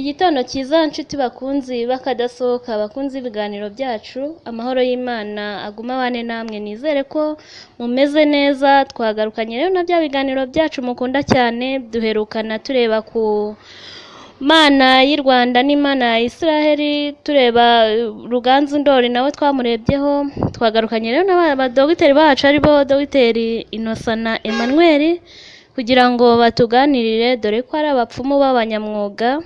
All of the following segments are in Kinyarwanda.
Igitondo cyiza nshuti bakunzi bakadasohoka bakunzi ibiganiro byacu, amahoro y'Imana aguma abane namwe, nizere ko mumeze neza. Twagarukanye rero na bya biganiro byacu mukunda cyane, duherukana tureba ku Mana y'u Rwanda n'Imana ya Israheli, tureba Ruganzu Ndori nawe twamurebyeho. Twagarukanye rero n'abadogiteri bacu aribo Dogiteri Innocent na Emmanuel kugira ngo batuganirire, dore ko ari abapfumu b'abanyamwuga.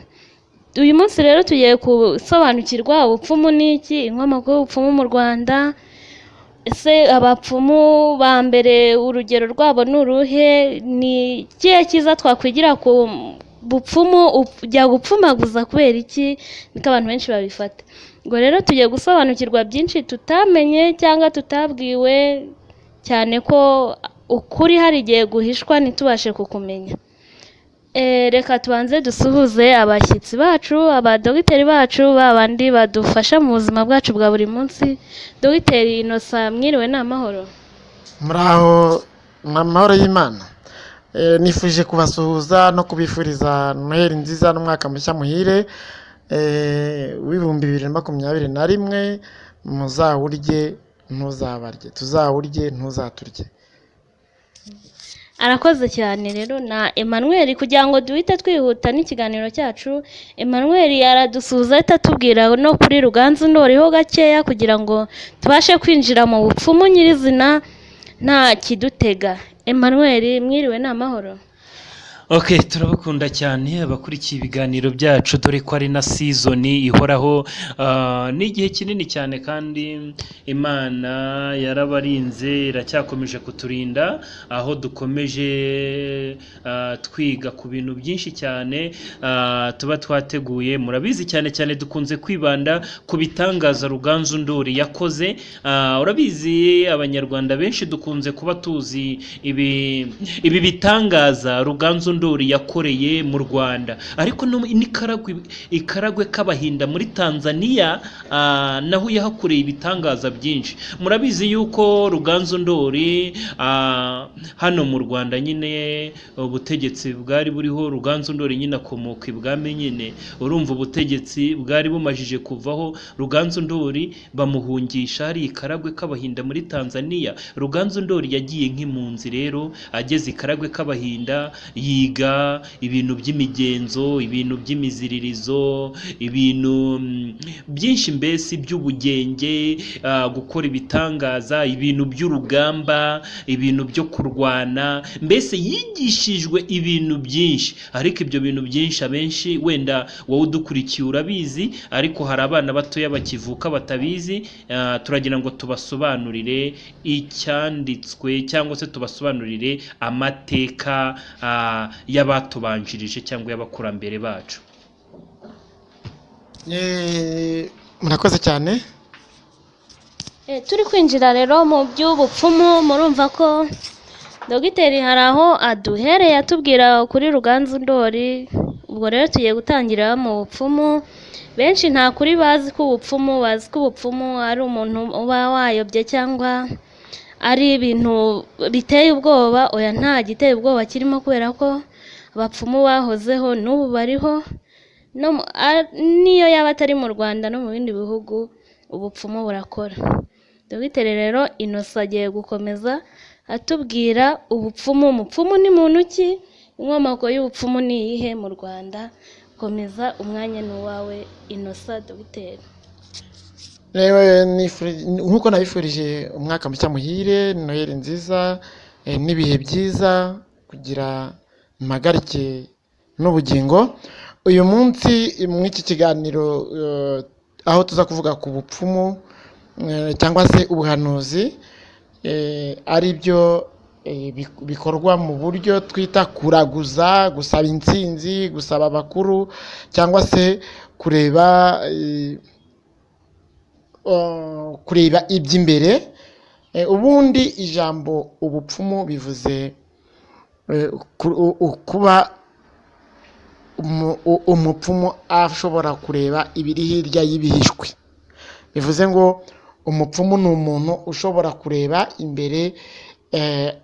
Uyu munsi rero tugiye gusobanukirwa ubupfumu n'iki, inkomoko y'ubupfumu mu Rwanda. Ese abapfumu ba mbere urugero rwabo ni uruhe? Ni ikihe cyiza twakwigira ku bupfumu? Ujya gupfumaguza kubera iki? Niko abantu benshi babifata. Ubwo rero tugiye gusobanukirwa byinshi tutamenye cyangwa tutabwiwe, cyane ko ukuri hari igihe guhishwa ntitubashe kukumenya. Reka tubanze dusuhuze abashyitsi bacu, abadogiteri bacu, babandi badufasha mu buzima bwacu bwa buri munsi. Dogiteri Innocent, mwiriwe ni amahoro? Muraho amahoro y'Imana. Nifuje kubasuhuza no kubifuriza Noheli nziza n'umwaka mushya muhire w'ibihumbi 2021. Muzawurye ntuzabarye, tuzawurye ntuzaturye. Arakoze cyane rero na Emmanuel, kugira ngo duhite twihuta n'ikiganiro cyacu. Emmanuel aradusuhuza ahita atubwira no kuri Ruganzu Ndoriho gakeya kugira ngo tubashe kwinjira mu bupfumu nyirizina nta kidutega. Emmanuel, mwiriwe ni amahoro? Okay, turabakunda cyane abakurikiye ibiganiro byacu, dore ko ari na season ihoraho. N'igihe kinini cyane kandi Imana yarabarinze, iracyakomeje kuturinda aho dukomeje twiga ku bintu byinshi cyane tuba twateguye. Murabizi cyane cyane dukunze kwibanda ku bitangaza Ruganzu Ndori yakoze. Urabizi abanyarwanda benshi dukunze kuba tuzi ibi bitangaza Ruganzu Ndori yakoreye mu Rwanda, ariko ikaragwe k'abahinda muri Tanzania naho yahakoreye ibitangaza byinshi. Murabizi yuko Ruganzu Ndori hano mu Rwanda nyine ubutegetsi bwari buriho, Ruganzu Ndori nyine akomoka ibwami nyine. Urumva ubutegetsi bwari bumajije kuvaho, Ruganzu Ndori bamuhungisha hari ikaragwe k'abahinda muri Tanzania. Ruganzu Ndori yagiye nk'impunzi rero, ageze ikaragwe k'abahinda yiga ibintu by'imigenzo, ibintu by'imiziririzo, ibintu byinshi mbese by'ubugenge, gukora ibitangaza, ibintu by'urugamba, ibintu byo kurwana, mbese yigishijwe ibintu byinshi. Ariko ibyo bintu byinshi abenshi wenda wowe udukurikiye urabizi, ariko hari abana batoya bakivuka batabizi. Turagira ngo tubasobanurire icyanditswe cyangwa se tubasobanurire amateka y'abatubanjirije cyangwa y'abakurambere bacu. Murakoze cyane. Turi kwinjira rero mu by'ubupfumu, murumva ko dogiteri hari aho aduhereye atubwira kuri Ruganzu Ndori. Ubwo rero tugiye gutangira mu bupfumu. Benshi nta kuri bazi ko ubupfumu, bazi ko ubupfumu ari umuntu uba wayobye cyangwa ari ibintu biteye ubwoba. Oya, nta giteye ubwoba kirimo, kubera ko abapfumu bahozeho n'ubu bariho, niyo yaba atari mu Rwanda no mu bindi bihugu ubupfumu burakora. Dogiteri rero Innocent agiye gukomeza atubwira ubupfumu. Umupfumu ni muntu ki? Inkomoko y'ubupfumu ni iyihe mu Rwanda? Komeza, umwanya ni uwawe Innocent. Dogiteri nk'uko nabifurije umwaka mushya muhire, Noheli nziza n'ibihe byiza, kugira impagarike n'ubugingo. Uyu munsi muri iki kiganiro aho tuza kuvuga ku bupfumu cyangwa se ubuhanuzi, ari byo bikorwa mu buryo twita kuraguza, gusaba intsinzi, gusaba abakuru, cyangwa se kureba iby'imbere. Ubundi ijambo ubupfumu bivuze kuba umupfumu ashobora kureba ibiri hirya y'ibihishwe. Bivuze ngo umupfumu ni umuntu ushobora kureba imbere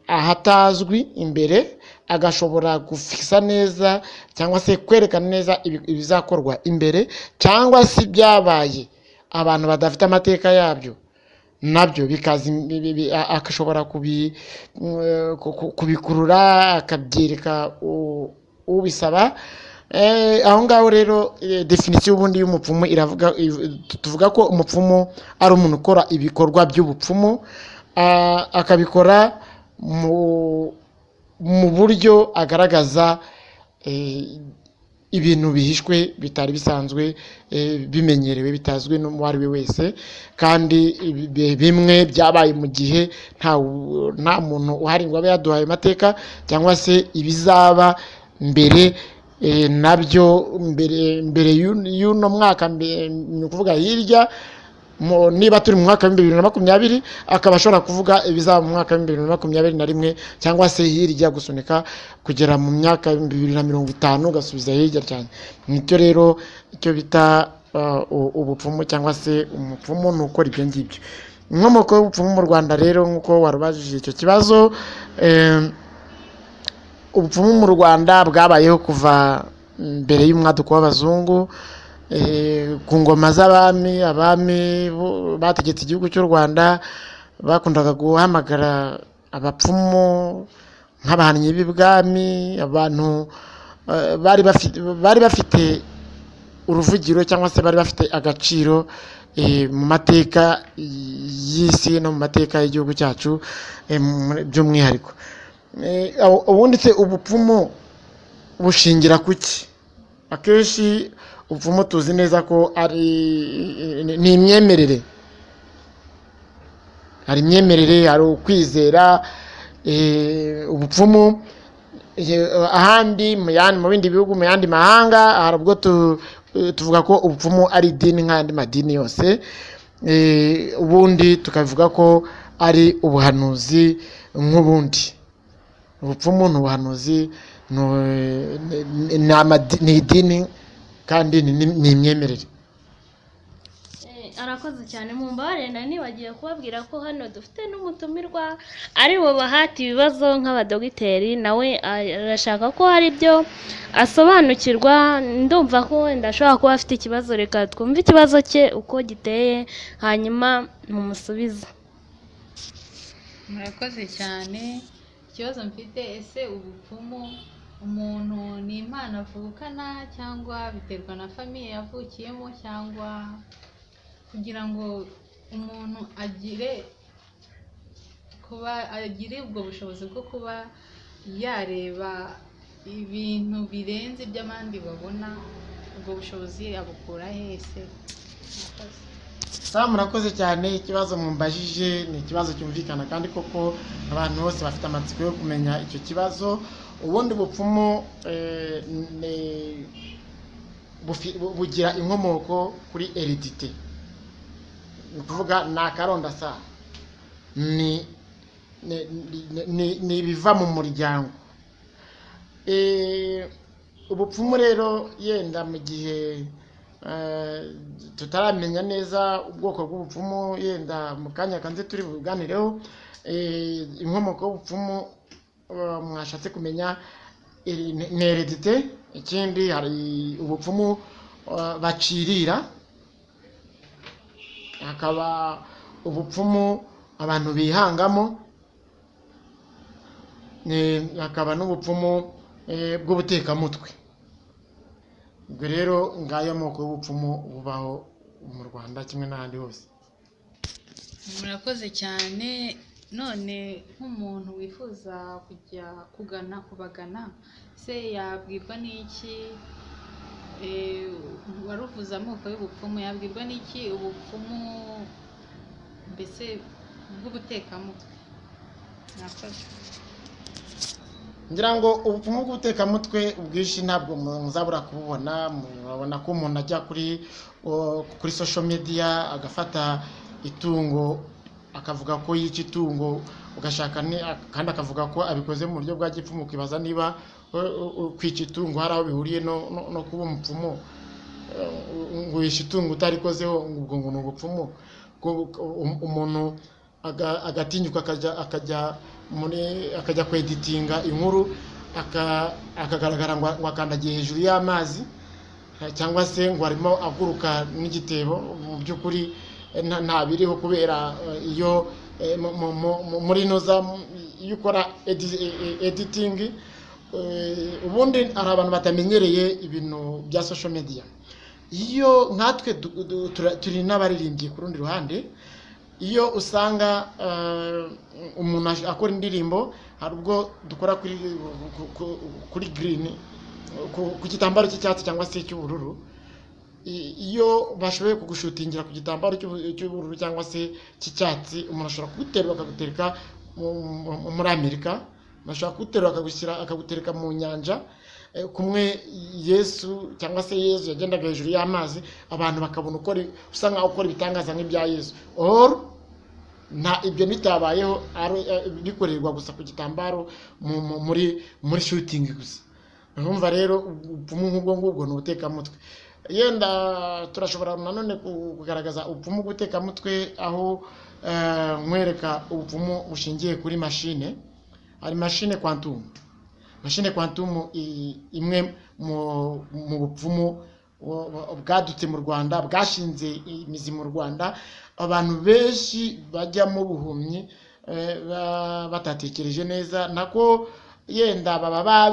ahatazwi imbere, agashobora gufisa neza cyangwa se kwerekana neza ibizakorwa imbere, cyangwa se byabaye abantu badafite amateka yabyo nabyo bikaza akashobora kubikurura akabyereka ubisaba. Aho ngaho rero definisiyo ubundi y'umupfumu iravuga, tuvuga ko umupfumu ari umuntu ukora ibikorwa by'ubupfumu, akabikora mu buryo agaragaza ibintu bihishwe bitari bisanzwe bimenyerewe, bitazwi n'uwo ari we wese, kandi bimwe byabaye mu gihe nta muntu uhari ngo abe yaduhaye amateka, cyangwa se ibizaba mbere nabyo mbere y'uno mwaka, ni ukuvuga hirya, niba turi mu mwaka wa 2020 akaba ashobora kuvuga ibizaba mu mwaka wa 2021, cyangwa se hirya gusunika kugera mu myaka ya 2050 gasubiza hirya cyane. Nicyo rero icyo bita ubupfumu, cyangwa se umupfumu ni ukora ibyo ngibyo. Inkomoko y'ubupfumu mu Rwanda rero, nk'uko warubajije icyo kibazo, ubupfumu mu Rwanda bwabayeho kuva mbere y'umwaduko w'abazungu, ku ngoma z'abami. Abami bategetse igihugu cy'u Rwanda bakundaga guhamagara abapfumu nk'abahanyi b'ibwami, abantu bari bafite uruvugiro, cyangwa se bari bafite agaciro mu mateka y'isi no mu mateka y'igihugu cyacu by'umwihariko. Ubundi se ubupfumu bushingira ku ki? Akenshi ubupfumu tuzi neza ko ni imyemerere, hari imyemerere, hari ukwizera. Ubupfumu ahandi mu bindi bihugu, mu yandi mahanga, hari ubwo tuvuga ko ubupfumu ari idini nk'andi madini yose, ubundi tukavuga ko ari ubuhanuzi nk'ubundi. Ubupfumu ni ubuhanuzi, ni idini, kandi ni imyemerere. Arakoze cyane. mu mbare nibagiye kubabwira ko hano dufite n'umutumirwa ari bahati ibibazo nk'abadogiteri, nawe arashaka ko hari ibyo asobanukirwa. Ndumva ko wenda ashobora kuba afite ikibazo, reka twumve ikibazo cye uko giteye, hanyuma mumusubize. Murakoze cyane. Ikibazo mfite, ese ubupfumu umuntu ni impano avukana, cyangwa biterwa na famiye yavukiyemo, cyangwa kugira ngo umuntu agire ubwo bushobozi bwo kuba yareba ibintu birenze iby'abandi babona, ubwo bushobozi abukura hese? Murakoze cyane. Ikibazo mumbajije ni ikibazo cyumvikana, kandi koko abantu bose bafite amatsiko yo kumenya icyo kibazo. Ubundi bupfumu bugira inkomoko kuri heredite, ni ukuvuga ni akarondasa, ni ibiva mu muryango. Ubupfumu rero, yenda mu gihe tutaramenya neza ubwoko bw'ubupfumu, yenda mu kanya kanze turi buganireho inkomoko y'ubupfumu. Mwashatse kumenya ni heredite. Ikindi, hari ubupfumu bacirira, hakaba ubupfumu abantu bihangamo, hakaba n'ubupfumu bw'ubutekamutwe. Ubwo rero ngayo moko y'ubupfumu bubaho mu Rwanda kimwe n'ahandi hose. Murakoze cyane. None nk'umuntu wifuza kujya kubagana, se yabwirwa n'iki? Waruvuze amoko y'ubupfumu, yabwirwa n'iki ubupfumu mbese bw'ubutekamutwe? Murakoze. Ngira ngo ubupfumu bw'ubutekamutwe ubwinshi ntabwo muzabura kububona. Murabona ko umuntu ajya kuri social media agafata itungo akavuga ko yica itungo, ugashaka kandi akavuga ko abikoze mu buryo bwa gipfumu, ukibaza niba kwica itungo hari aho bihuriye no kuba umupfumu. Ngo yishe itungo utarikozeho, ubwo ngo ni ubupfumu. Umuntu agatinyuka akajya akajya kweditinga inkuru akagaragara ngo akandagiye hejuru y'amazi cyangwa se ngo arimo aguruka n'igitebo. Mu by'ukuri nta biriho, kubera iyo muri noza iyo ukora editing, ubundi hari abantu batamenyereye ibintu bya social media. Iyo nkatwe turi n'abaririmbyi ku rundi ruhande, iyo usanga umuntu akora indirimbo, hari ubwo dukora kuri green, ku gitambaro cy'icyatsi cyangwa se cy'ubururu. Iyo bashoboye kugushutingira ku gitambaro cy'ubururu cyangwa se cy'icyatsi, umuntu ashobora kuguterura akagutereka muri Amerika, bashobora kuguterura akagutereka mu nyanja, kumwe Yesu cyangwa se Yesu yagendaga hejuru y'amazi, abantu bakabona usa nkaho ukora ibitangaza nk'ibya Yesu. Ibyo bitabayeho, bikorerwa gusa ku gitambaro muri shooting gusa. Urumva rero ubupfumu nk'ubwo ngubwo ni ubutekamutwe. Yenda turashobora nanone kugaragaza ubupfumu bw'ubutekamutwe, aho nkwereka ubupfumu bushingiye kuri mashine. Hari mashine quantum. Mashine quantum imwe mu bupfumu bwadutse mu Rwanda, bwashinze imizi mu Rwanda. Abantu benshi bajya mu buhumyi batatekereje neza, nako yenda baba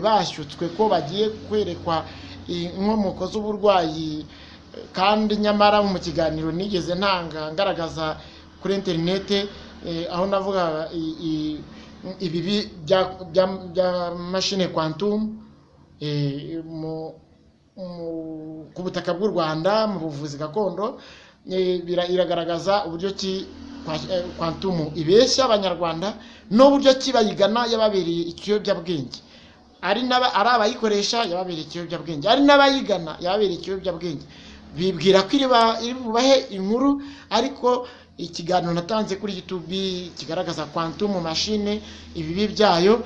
bashyutswe ko bagiye kwerekwa inkomoko z'uburwayi. Kandi nyamara mu kiganiro nigeze ngaragaza kuri interinete, aho navuga ibibi bya mashine quantum ku butaka bw'u Rwanda mu buvuzi gakondo. Iragaragaza uburyo ki quantum ibeshya Abanyarwanda, n'uburyo ki bayigana yababereye ikiyobyabwenge. Ari abayikoresha yababereye ikiyobyabwenge, ari n'abayigana yababereye ikiyobyabwenge. Bibwira ko iri bubahe inkuru, ariko ikiganiro natanze kuri YouTube kigaragaza quantum machine, ibibi byayo.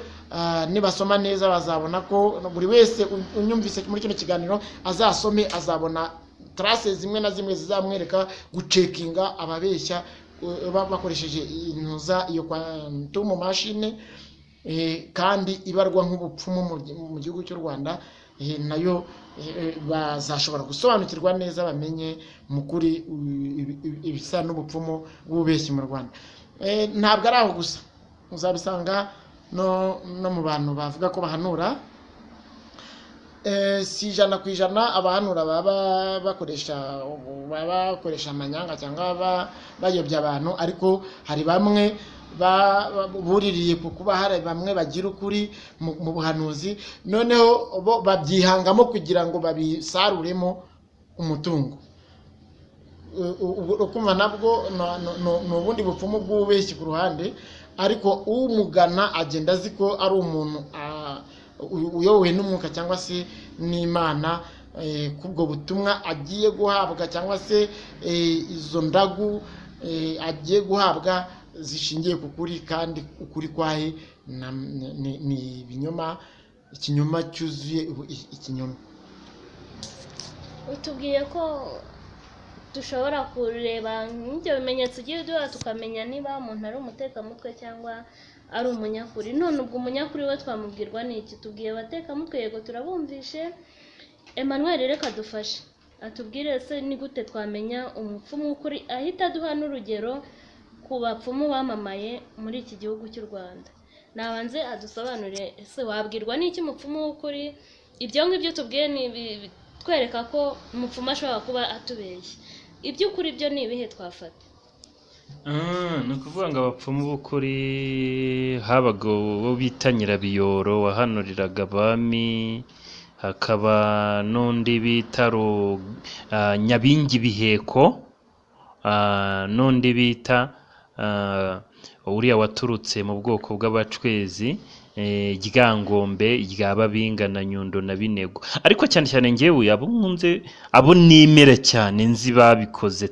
Nibasoma neza bazabona ko buri wese unyumvise muri kino kiganiro azasome, azabona traces zimwe na zimwe zizamwereka gucekinga ababeshya bakoresheje iyo quantum machine, kandi ibarwa nk'ubupfumu mu gihugu cy'u Rwanda. Nayo bazashobora gusobanukirwa neza, bamenye mukuri ibisa n'ubupfumu bw'ubeshyi mu Rwanda. Ntabwo ari aho gusa, uzabisanga no mu bantu bavuga ko bahanura. Si 100% abahanura baba bakoresha amanyanga cyangwa bayobya abantu, ariko hari bamwe buririye ku kuba hari bamwe bagira ukuri mu buhanuzi, noneho bo babyihangamo kugira ngo babisaruremo umutungo. Ukumva nabwo ni ubundi bupfumu bw'ubeshyi ku ruhande, ariko umugana agenda azi ko ari umuntu uyobowe n'umwuka cyangwa se n'Imana, kubwo butumwa agiye guhabwa cyangwa se izo ndagu agiye guhabwa zishingiye ku kuri, kandi ukuri kwahe ni ikinyoma cyuzuye ikinyoma. Utubwiye ko dushobora kureba nk'ibyo bimenyetso ugiye duha tukamenya niba umuntu ari umutekamutwe cyangwa ari umunyakuri. None ubwo umunyakuri we twamubwirwa n'iki? Tubwiye abatekamutwe, yego turabumvishe. Emmanuel reka dufashe atubwire se ni gute twamenya umupfumu ukuri, ahita aduha n'urugero ku bapfumu bamamaye muri iki gihugu cy'u Rwanda. Nabanze adusobanurire, ese wabwirwa n'iki umupfumu w'ukuri? Ibyo ngibyo tubwiye ni twereka ko umupfumu ashobora kuba atubeshye. Iby'ukuri byo ni ibihe twafata? Ni ukuvuga ngo abapfumu b'ukuri habaga uwo bita Nyirabiyoro wahanuriraga abami, hakaba n'undi bita Nyabingi Biheko, n'undi bita uriya waturutse mu bwoko bw'abacwezi, Ryangombe, rya Babinga na Nyundo na Binego. Ariko cyane cyane ngewe abo nimera cyane nzi babikoze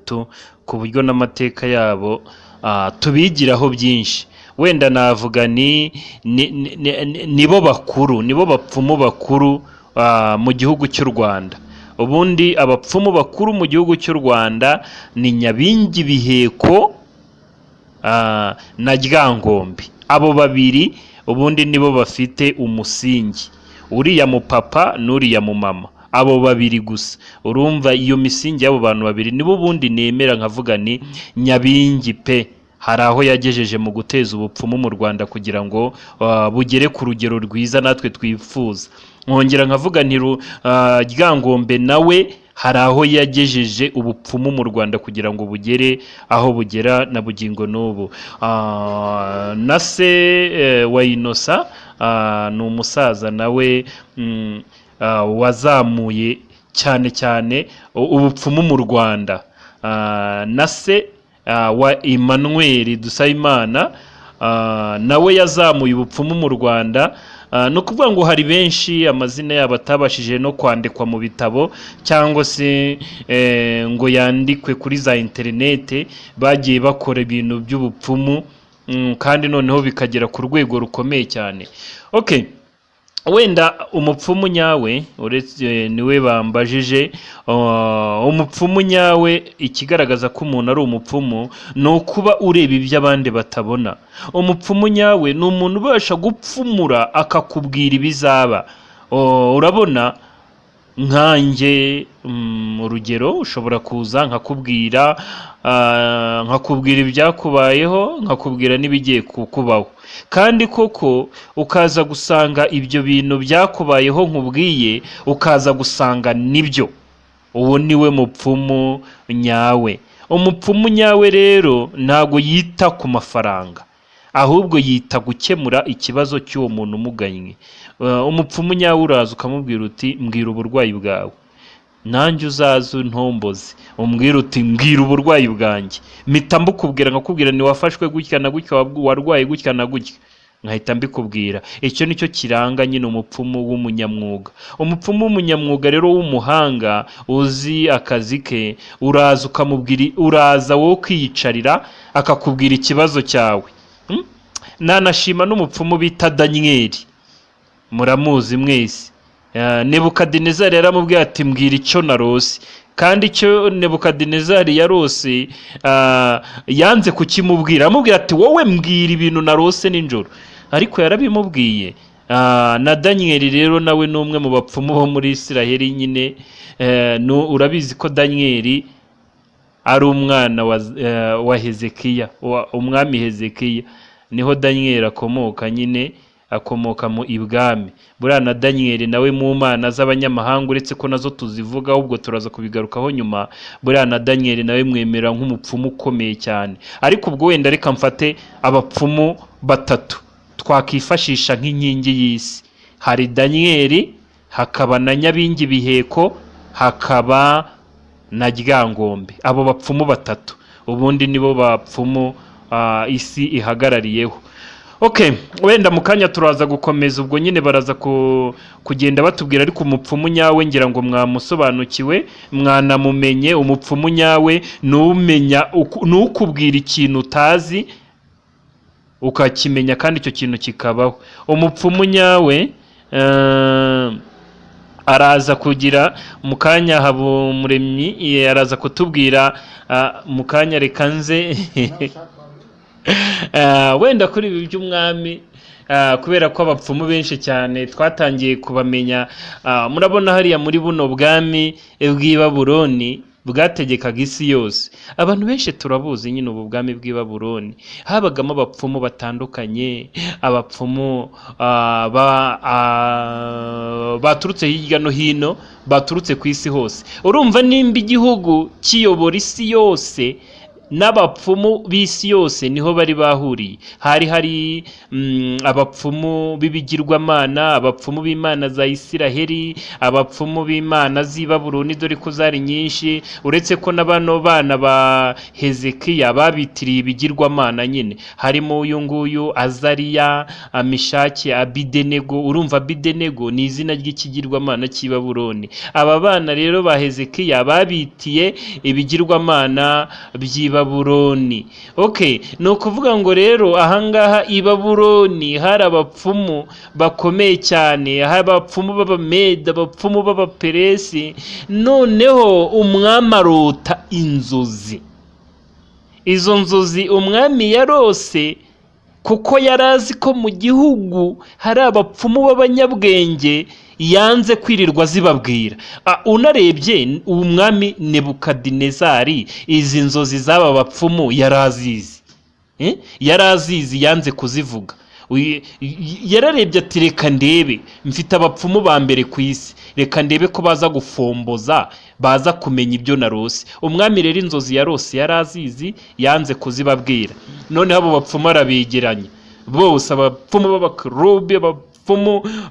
ku buryo n'amateka yabo tubigiraho byinshi. Wenda navuga nibo bapfumu bakuru mu gihugu cy'u Rwanda. Ubundi abapfumu bakuru mu gihugu cy'u Rwanda ni Nyabingi Biheko na Ryangombe. abo babiri ubundi nibo bafite umusingi, uriya mupapa n'uriya mumama, abo babiri gusa. Urumva iyo misingi y'abo bantu babiri nibo ubundi nemera nkavuga ni Nyabingi pe, hari aho yagejeje mu guteza ubupfumu mu Rwanda kugira ngo bugere ku rugero rwiza natwe twifuza. Nkongera nkavuga nti Ryangombe nawe hari aho yagejeje ubupfumu mu Rwanda kugira ngo bugere aho bugera na bugingo n'ubu. Na se wa Inosa ni umusaza nawe wazamuye cyane cyane ubupfumu mu Rwanda. Na se wa Emmanuel Dusabimana nawe yazamuye ubupfumu mu Rwanda. No kuvuga ngo hari benshi amazina yabo atabashije no kwandikwa mu bitabo cyangwa se ngo yandikwe kuri za interinete, bagiye bakora ibintu by'ubupfumu kandi noneho bikagera ku rwego rukomeye cyane. Okay, wenda umupfumu nyawe uretse niwe bambajije, umupfumu nyawe ikigaragaza ko umuntu ari umupfumu ni ukuba ureba ibyo abandi batabona. Umupfumu nyawe ni umuntu ubasha gupfumura akakubwira ibizaba. Urabona nkanjye urugero ushobora kuza nkakubwira ibyakubayeho, nkakubwira n'ibigiye kukubaho, kandi koko ukaza gusanga ibyo bintu byakubayeho nkubwiye ukaza gusanga nibyo. Uwo niwe mupfumu nyawe. Umupfumu nyawe rero ntago yita ku mafaranga, ahubwo yita gukemura ikibazo cy'uwo muntu umuganye. Umupfumu nyawe uraza ukamubwira uti mbwira uburwayi bwawe, nanjye uzaze untomboze umbwira uti mbwira uburwayi bwanjye, mpita mbukubwira nkakubwira ni wafashwe gutya na gutya, warwaye gutya na gutya, nkahita mbikubwira. Icyo nicyo kiranga nyine umupfumu w'umunyamwuga. Umupfumu w'umunyamwuga rero w'umuhanga uzi akazi ke, uraza ukamubwira, uraza wowe kwiyicarira akakubwira ikibazo cyawe. Nanashima n'umupfumu bita Danyeli, muramuzi mwese. Nebukadinezari yaramubwiye ati mbwira icyo narose, kandi icyo Nebukadinezari yarose yanze kukimubwira, amubwira ati wowe mbwira ibintu narose nijoro, ariko yarabimubwiye. Na Danyeli rero nawe ni umwe mu bapfumu bo muri Isiraheli nyine. Urabizi ko Danyeli ari umwana wa Hezekiya, umwami Hezekiya, niho Danyeli akomoka nyine, akomoka mu ibwami. Buriya na Danyeli nawe mu mana z'abanyamahanga uretse ko nazo tuzivuga, ahubwo turaza kubigarukaho nyuma. Buriya na Danyeli nawe mwemera nk'umupfumu ukomeye cyane. Ariko ubwo wenda reka mfate abapfumu batatu twakifashisha nk'inkingi y'isi. Hari Danyeli, hakaba na Nyabingi Biheko, hakaba na Ryangombe. Abo bapfumu batatu ubundi nibo bapfumu isi ihagarariyeho. Okay, wenda mu kanya turaza gukomeza, ubwo nyine baraza kugenda batubwira. Ariko umupfumu nyawe ngira ngo mwamusobanukiwe, mwanamumenye. Umupfumu nyawe n'ukubwira ikintu utazi ukakimenya kandi icyo kintu kikabaho. Umupfumu nyawe araza kugira mu kanya, Habumuremyi araza kutubwira mu kanya. Reka nze wenda kuri ibi by'umwami, kubera ko abapfumu benshi cyane twatangiye kubamenya. Murabona hariya muri buno bwami bw'i Babuloni bwategekaga isi yose, abantu benshi turabuzi nyine ubu bwami bw'i Babuloni. Habagamo abapfumu batandukanye, abapfumu baturutse hirya no hino, baturutse ku isi hose. Urumva nimba igihugu kiyobora isi yose, n'abapfumu b'isi yose niho bari bahuriye. Hari abapfumu b'ibigirwamana, abapfumu b'imana za Isiraheli, abapfumu b'imana z'i Babuloni, dore ko zari nyinshi. Uretse ko n'abano bana ba Hezekiya babitiriye ibigirwamana nyine, harimo uyu nguyu Azariya, Mishaki, Abidenego. Urumva Abidenego ni izina ry'ikigirwamana cy'i Babuloni. Aba bana rero ba Hezekiya babitiye ibigirwamana by'i Babuloni. Okay, ni ukuvuga ngo rero ahangaha i Babuloni hari abapfumu bakomeye cyane, hari abapfumu b'Abameda, abapfumu b'Abaperesi. Noneho umwami arota inzozi. Izo nzozi umwami yarose kuko yari azi ko mu gihugu hari abapfumu b'abanyabwenge yanze kwirirwa zibabwira. Unarebye umwami Nebukadinezari izi nzozi z'aba bapfumu yari azizi, yari azizi yanze kuzivuga. Yararebye ati reka ndebe, mfite abapfumu ba mbere ku isi, reka ndebe ko baza gufomboza, baza kumenya ibyo narose. Umwami rero inzozi yarose yari azizi, yanze kuzibabwira. Noneho abo bapfumu arabegeranya bose, abapfumu b'abakerubi, abapfumu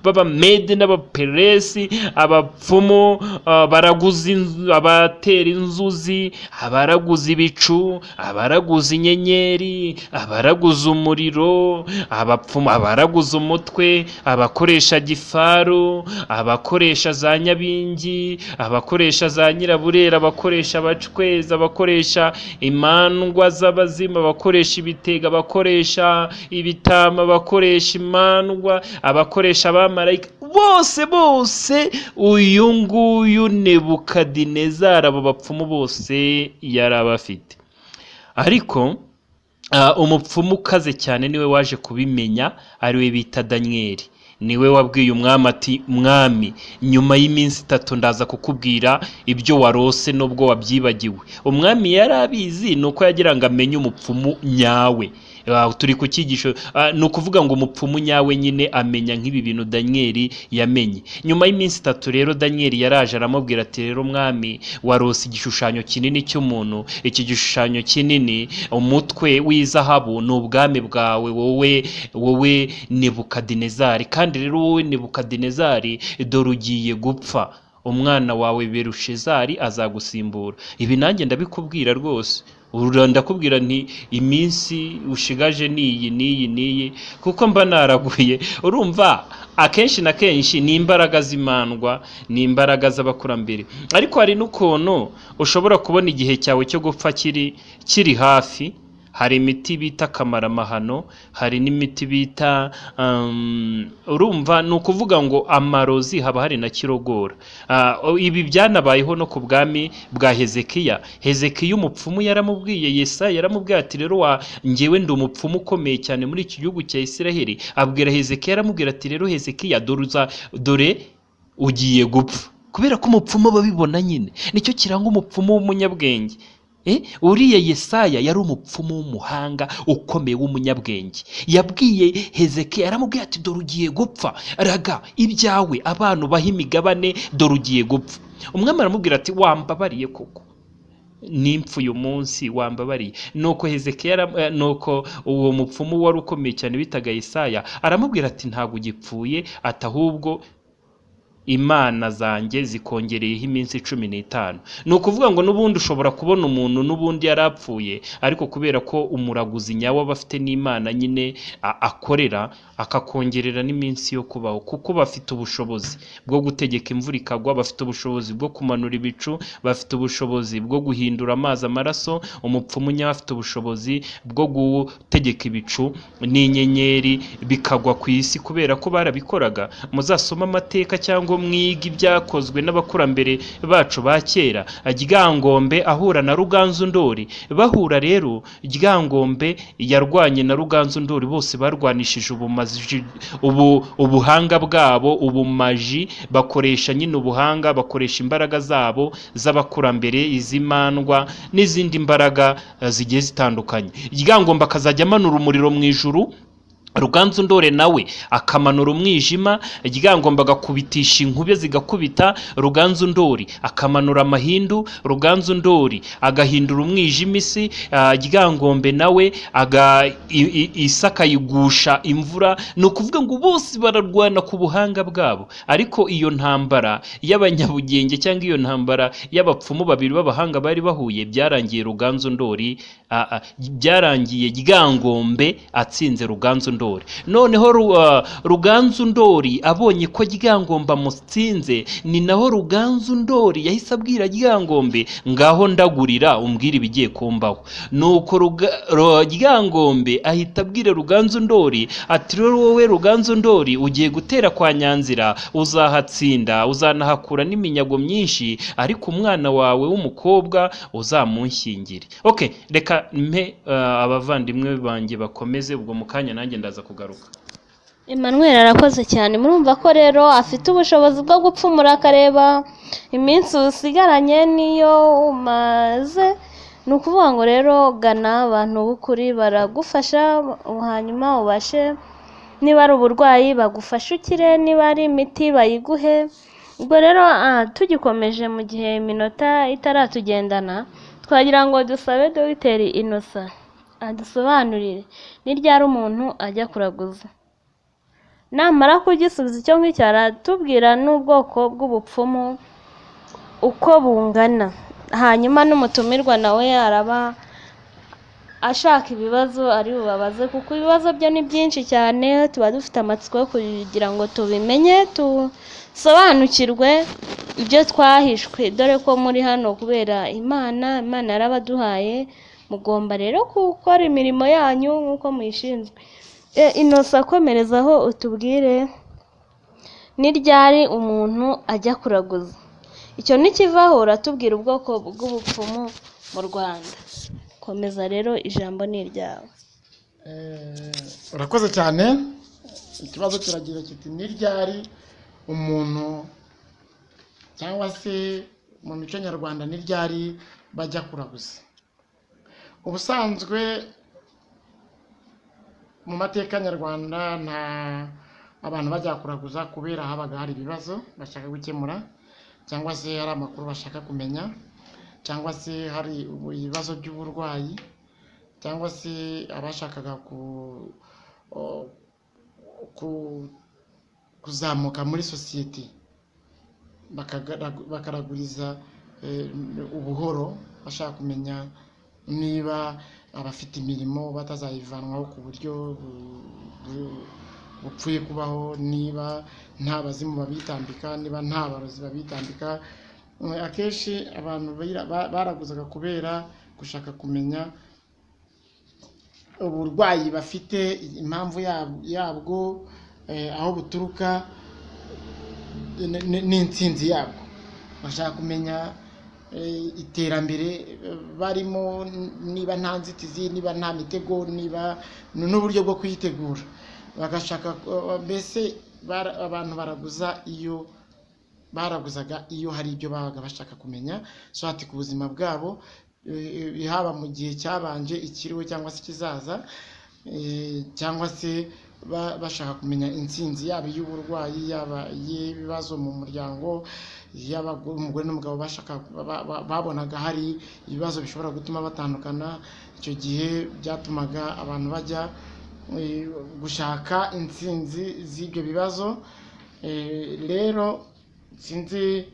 b'abamede n'abaperesi, abapfumu baraguza abatera inzuzi, abaraguza ibicu, abaraguza inyenyeri, abaraguza umuriro, abapfumu abaraguza umutwe, abakoresha gifaru, abakoresha za nyabingi, abakoresha za nyiraburera, abakoresha abacweza, abakoresha imandwa z'abazima, abakoresha ibitega, abakoresha ibitama, abakoresha imandwa, abakoresha abamarayika, bose uyu nguyu Nebukadinezari abo bapfumu bose yari abafite. Ariko umupfumu ukaze cyane niwe waje kubimenya, ariwe bita Daniyeli. Niwe wabwiye umwami ati mwami, nyuma y'iminsi 3 ndaza kukubwira ibyo warose nubwo wabyibagiwe. Umwami yari abizi, nuko yagira ngo amenye umupfumu nyawe. Turi ku cyigisho, ni ukuvuga ngo umupfumu nyawe nyine amenya nk'ibi bintu Daniyeli yamenye. Nyuma y'iminsi 3 rero Daniyeli yaraje aramubwira ati rero mwami, warose igishushanyo kinini cy'umuntu, iki gishushanyo kinini umutwe w'izahabu ni ubwami bwawe wowe Nebukadinezari, kandi rero wowe Nebukadinezari dore ugiye gupfa, umwana wawe Berushezari azagusimbura. Ibi nanjye ndabikubwira rwose, ndakubwira nti iminsi ushigaje niyi kuko mba naraguye. Urumva akenshi na kenshi ni imbaraga z'imandwa, ni imbaraga z'abakurambere. Ariko hari n'ukuntu ushobora kubona igihe cyawe cyo gupfa kiri hafi. Hari imiti bita kamaramahano, hari n'imiti bita urumva ni ukuvuga ngo amarozi haba hari na kirogora. Ibi byanabayeho no ku bwami bwa Hezekiya. Hezekiya umupfumu yaramubwiye, Yesaya yaramubwiye ati rero njyewe ndi umupfumu ukomeye cyane muri iki gihugu cya Isiraheli. Abwira Hezekiya, aramubwira ati rero Hezekiya dore ugiye gupfa. Kubera ko umupfumu babibona nyine, nicyo kiranga umupfumu w'umunyabwenge. Uriya Yesaya yari umupfumu w'umuhanga ukomeye w'umunyabwenge. Yabwiye Hezekiya, aramubwiye ati dore ugiye gupfa, raga ibyawe abantu baha imigabane, dore ugiye gupfa. Umwami aramubwira ati wambabariye koko, nimpfu uyu munsi wambabariye. Nuko Hezekiya nuko uwo mupfumu wari ukomeye cyane bitaga Yesaya aramubwira ati ntabwo ugipfuye, ati ahubwo imana zanjye zikongereyeho iminsi 15. Ni ukuvuga ngo n'ubundi ushobora kubona umuntu n'ubundi yarapfuye, ariko kubera ko umuraguzi nyawe aba afite n'imana nyine akorera, akakongerera n'iminsi yo kubaho, kuko bafite ubushobozi bwo gutegeka imvura ikagwa, bafite ubushobozi bwo kumanura ibicu, bafite ubushobozi bwo guhindura amazi amaraso. Umupfumu nyawe afite ubushobozi bwo gutegeka ibicu n'inyenyeri bikagwa ku isi, kubera ko barabikoraga. Muzasoma amateka cyangwa mwiga ibyakozwe n'abakurambere bacu ba kera. Ryangombe ahura na Ruganzu Ndori, bahura rero Ryangombe yarwanye na Ruganzu Ndori, bose barwanishije ubuhanga bwabo, ubumaji, bakoresha nyine ubuhanga, bakoresha imbaraga zabo z'abakurambere, izimandwa n'izindi mbaraga zigiye zitandukanye. Ryangombe akazajya amanura umuriro mu ijuru, Ruganzu Ndore nawe akamanura umwijima. Ryangombe agakubitisha inkube zigakubita, Ruganzu Ndori akamanura amahindu, Ruganzu Ndori agahindura umwijima isi. Ryangombe nawe isaka yigusha imvura. Ni ukuvuga ngo bose bararwana ku buhanga bwabo. Ariko iyo ntambara y'abanyabugenge cyangwa iyo ntambara y'abapfumu babiri b'abahanga bari bahuye, byarangiye Ruganzu Ndori byarangiye Ryangombe atsinze Ruganzu Ndori. Ndori. Noneho Ruganzu Ndori abonye ko Ryangombe amutsinze, ni naho Ruganzu Ndori yahise abwira Ryangombe, ngaho ndagurira umbwira ibigiye kumbaho. Nuko Ryangombe ahita abwira Ruganzu Ndori ati, rero wowe Ruganzu Ndori ugiye gutera kwa Nyanzira, uzahatsinda, uzanahakura n'iminyago myinshi, ariko umwana wawe w'umukobwa uzamunshyingire. Okay, reka mpe abavandimwe banjye bakomeze, ubwo mu kanya nanjye ndaza kugaruka. Emmanuel arakoze cyane. Murumva ko rero afite ubushobozi bwo gupfumura akareba iminsi usigaranye niyo umaze. Ni ukuvuga ngo rero gana abantu b'ukuri baragufasha, hanyuma ubashe, niba ari uburwayi bagufashe ukire, niba ari imiti bayiguhe. Ubwo rero tugikomeje mu gihe iminota itaratugendana, twagira ngo dusabe Dogiteri Innocent adusobanurire ni ryari umuntu ajya kuraguza. Namara kugisubiza icyo ngicyo aratubwira n'ubwoko bw'ubupfumu uko bungana, hanyuma n'umutumirwa nawe araba ashaka ibibazo ari bubabaze, kuko ibibazo byo ni byinshi cyane, tuba dufite amatsiko yo kugira ngo tubimenye, dusobanukirwe ibyo twahishwe, dore ko muri hano kubera Imana yarabaduhaye, mugomba rero gukora imirimo yanyu nk'uko muyishinzwe. Innocent akomerezaho utubwire ni ryari umuntu ajya kuraguza. Icyo nikivaho uratubwira ubwoko bw'ubupfumu mu Rwanda. Komeza rero, ijambo ni iryawe. Urakoze cyane. Ikibazo kiragira kiti ni ryari umuntu cyangwa se mu mico nyarwanda ni ryari bajya kuraguza. Ubusanzwe mu mateka nyarwanda nta abantu bajya kuraguza kubera habaga hari ibibazo bashaka gukemura, cyangwa se hari amakuru bashaka kumenya, cyangwa se hari ibibazo by'uburwayi, cyangwa se abashakaga kuzamuka muri sosiyete bakaraguriza ubuhoro, bashaka kumenya niba abafite imirimo batazayivanwaho ku buryo bupfuye kubaho, niba nta bazimu babitambika, niba nta barozi babitambika. Akenshi abantu baraguzaga kubera gushaka kumenya uburwayi bafite, impamvu yabwo, aho buturuka n'intsinzi yabwo. Bashaka kumenya iterambere barimo, niba nta nzitizi, niba nta mitego, niba n'uburyo bwo kuyitegura. Bagashaka mbese abantu baraguzaga iyo hari ibyo babaga bashaka kumenya, swati ku buzima bwabo, haba mu gihe cyabanje, ikiriho cyangwa se kizaza, cyangwa se bashaka kumenya intsinzi yaba y'uburwayi, yaba y'ibibazo mu muryango, yaba umugore n'umugabo babonaga hari ibibazo bishobora gutuma batandukana. Icyo gihe byatumaga abantu bajya gushaka intsinzi z'ibyo bibazo. Rero sinzi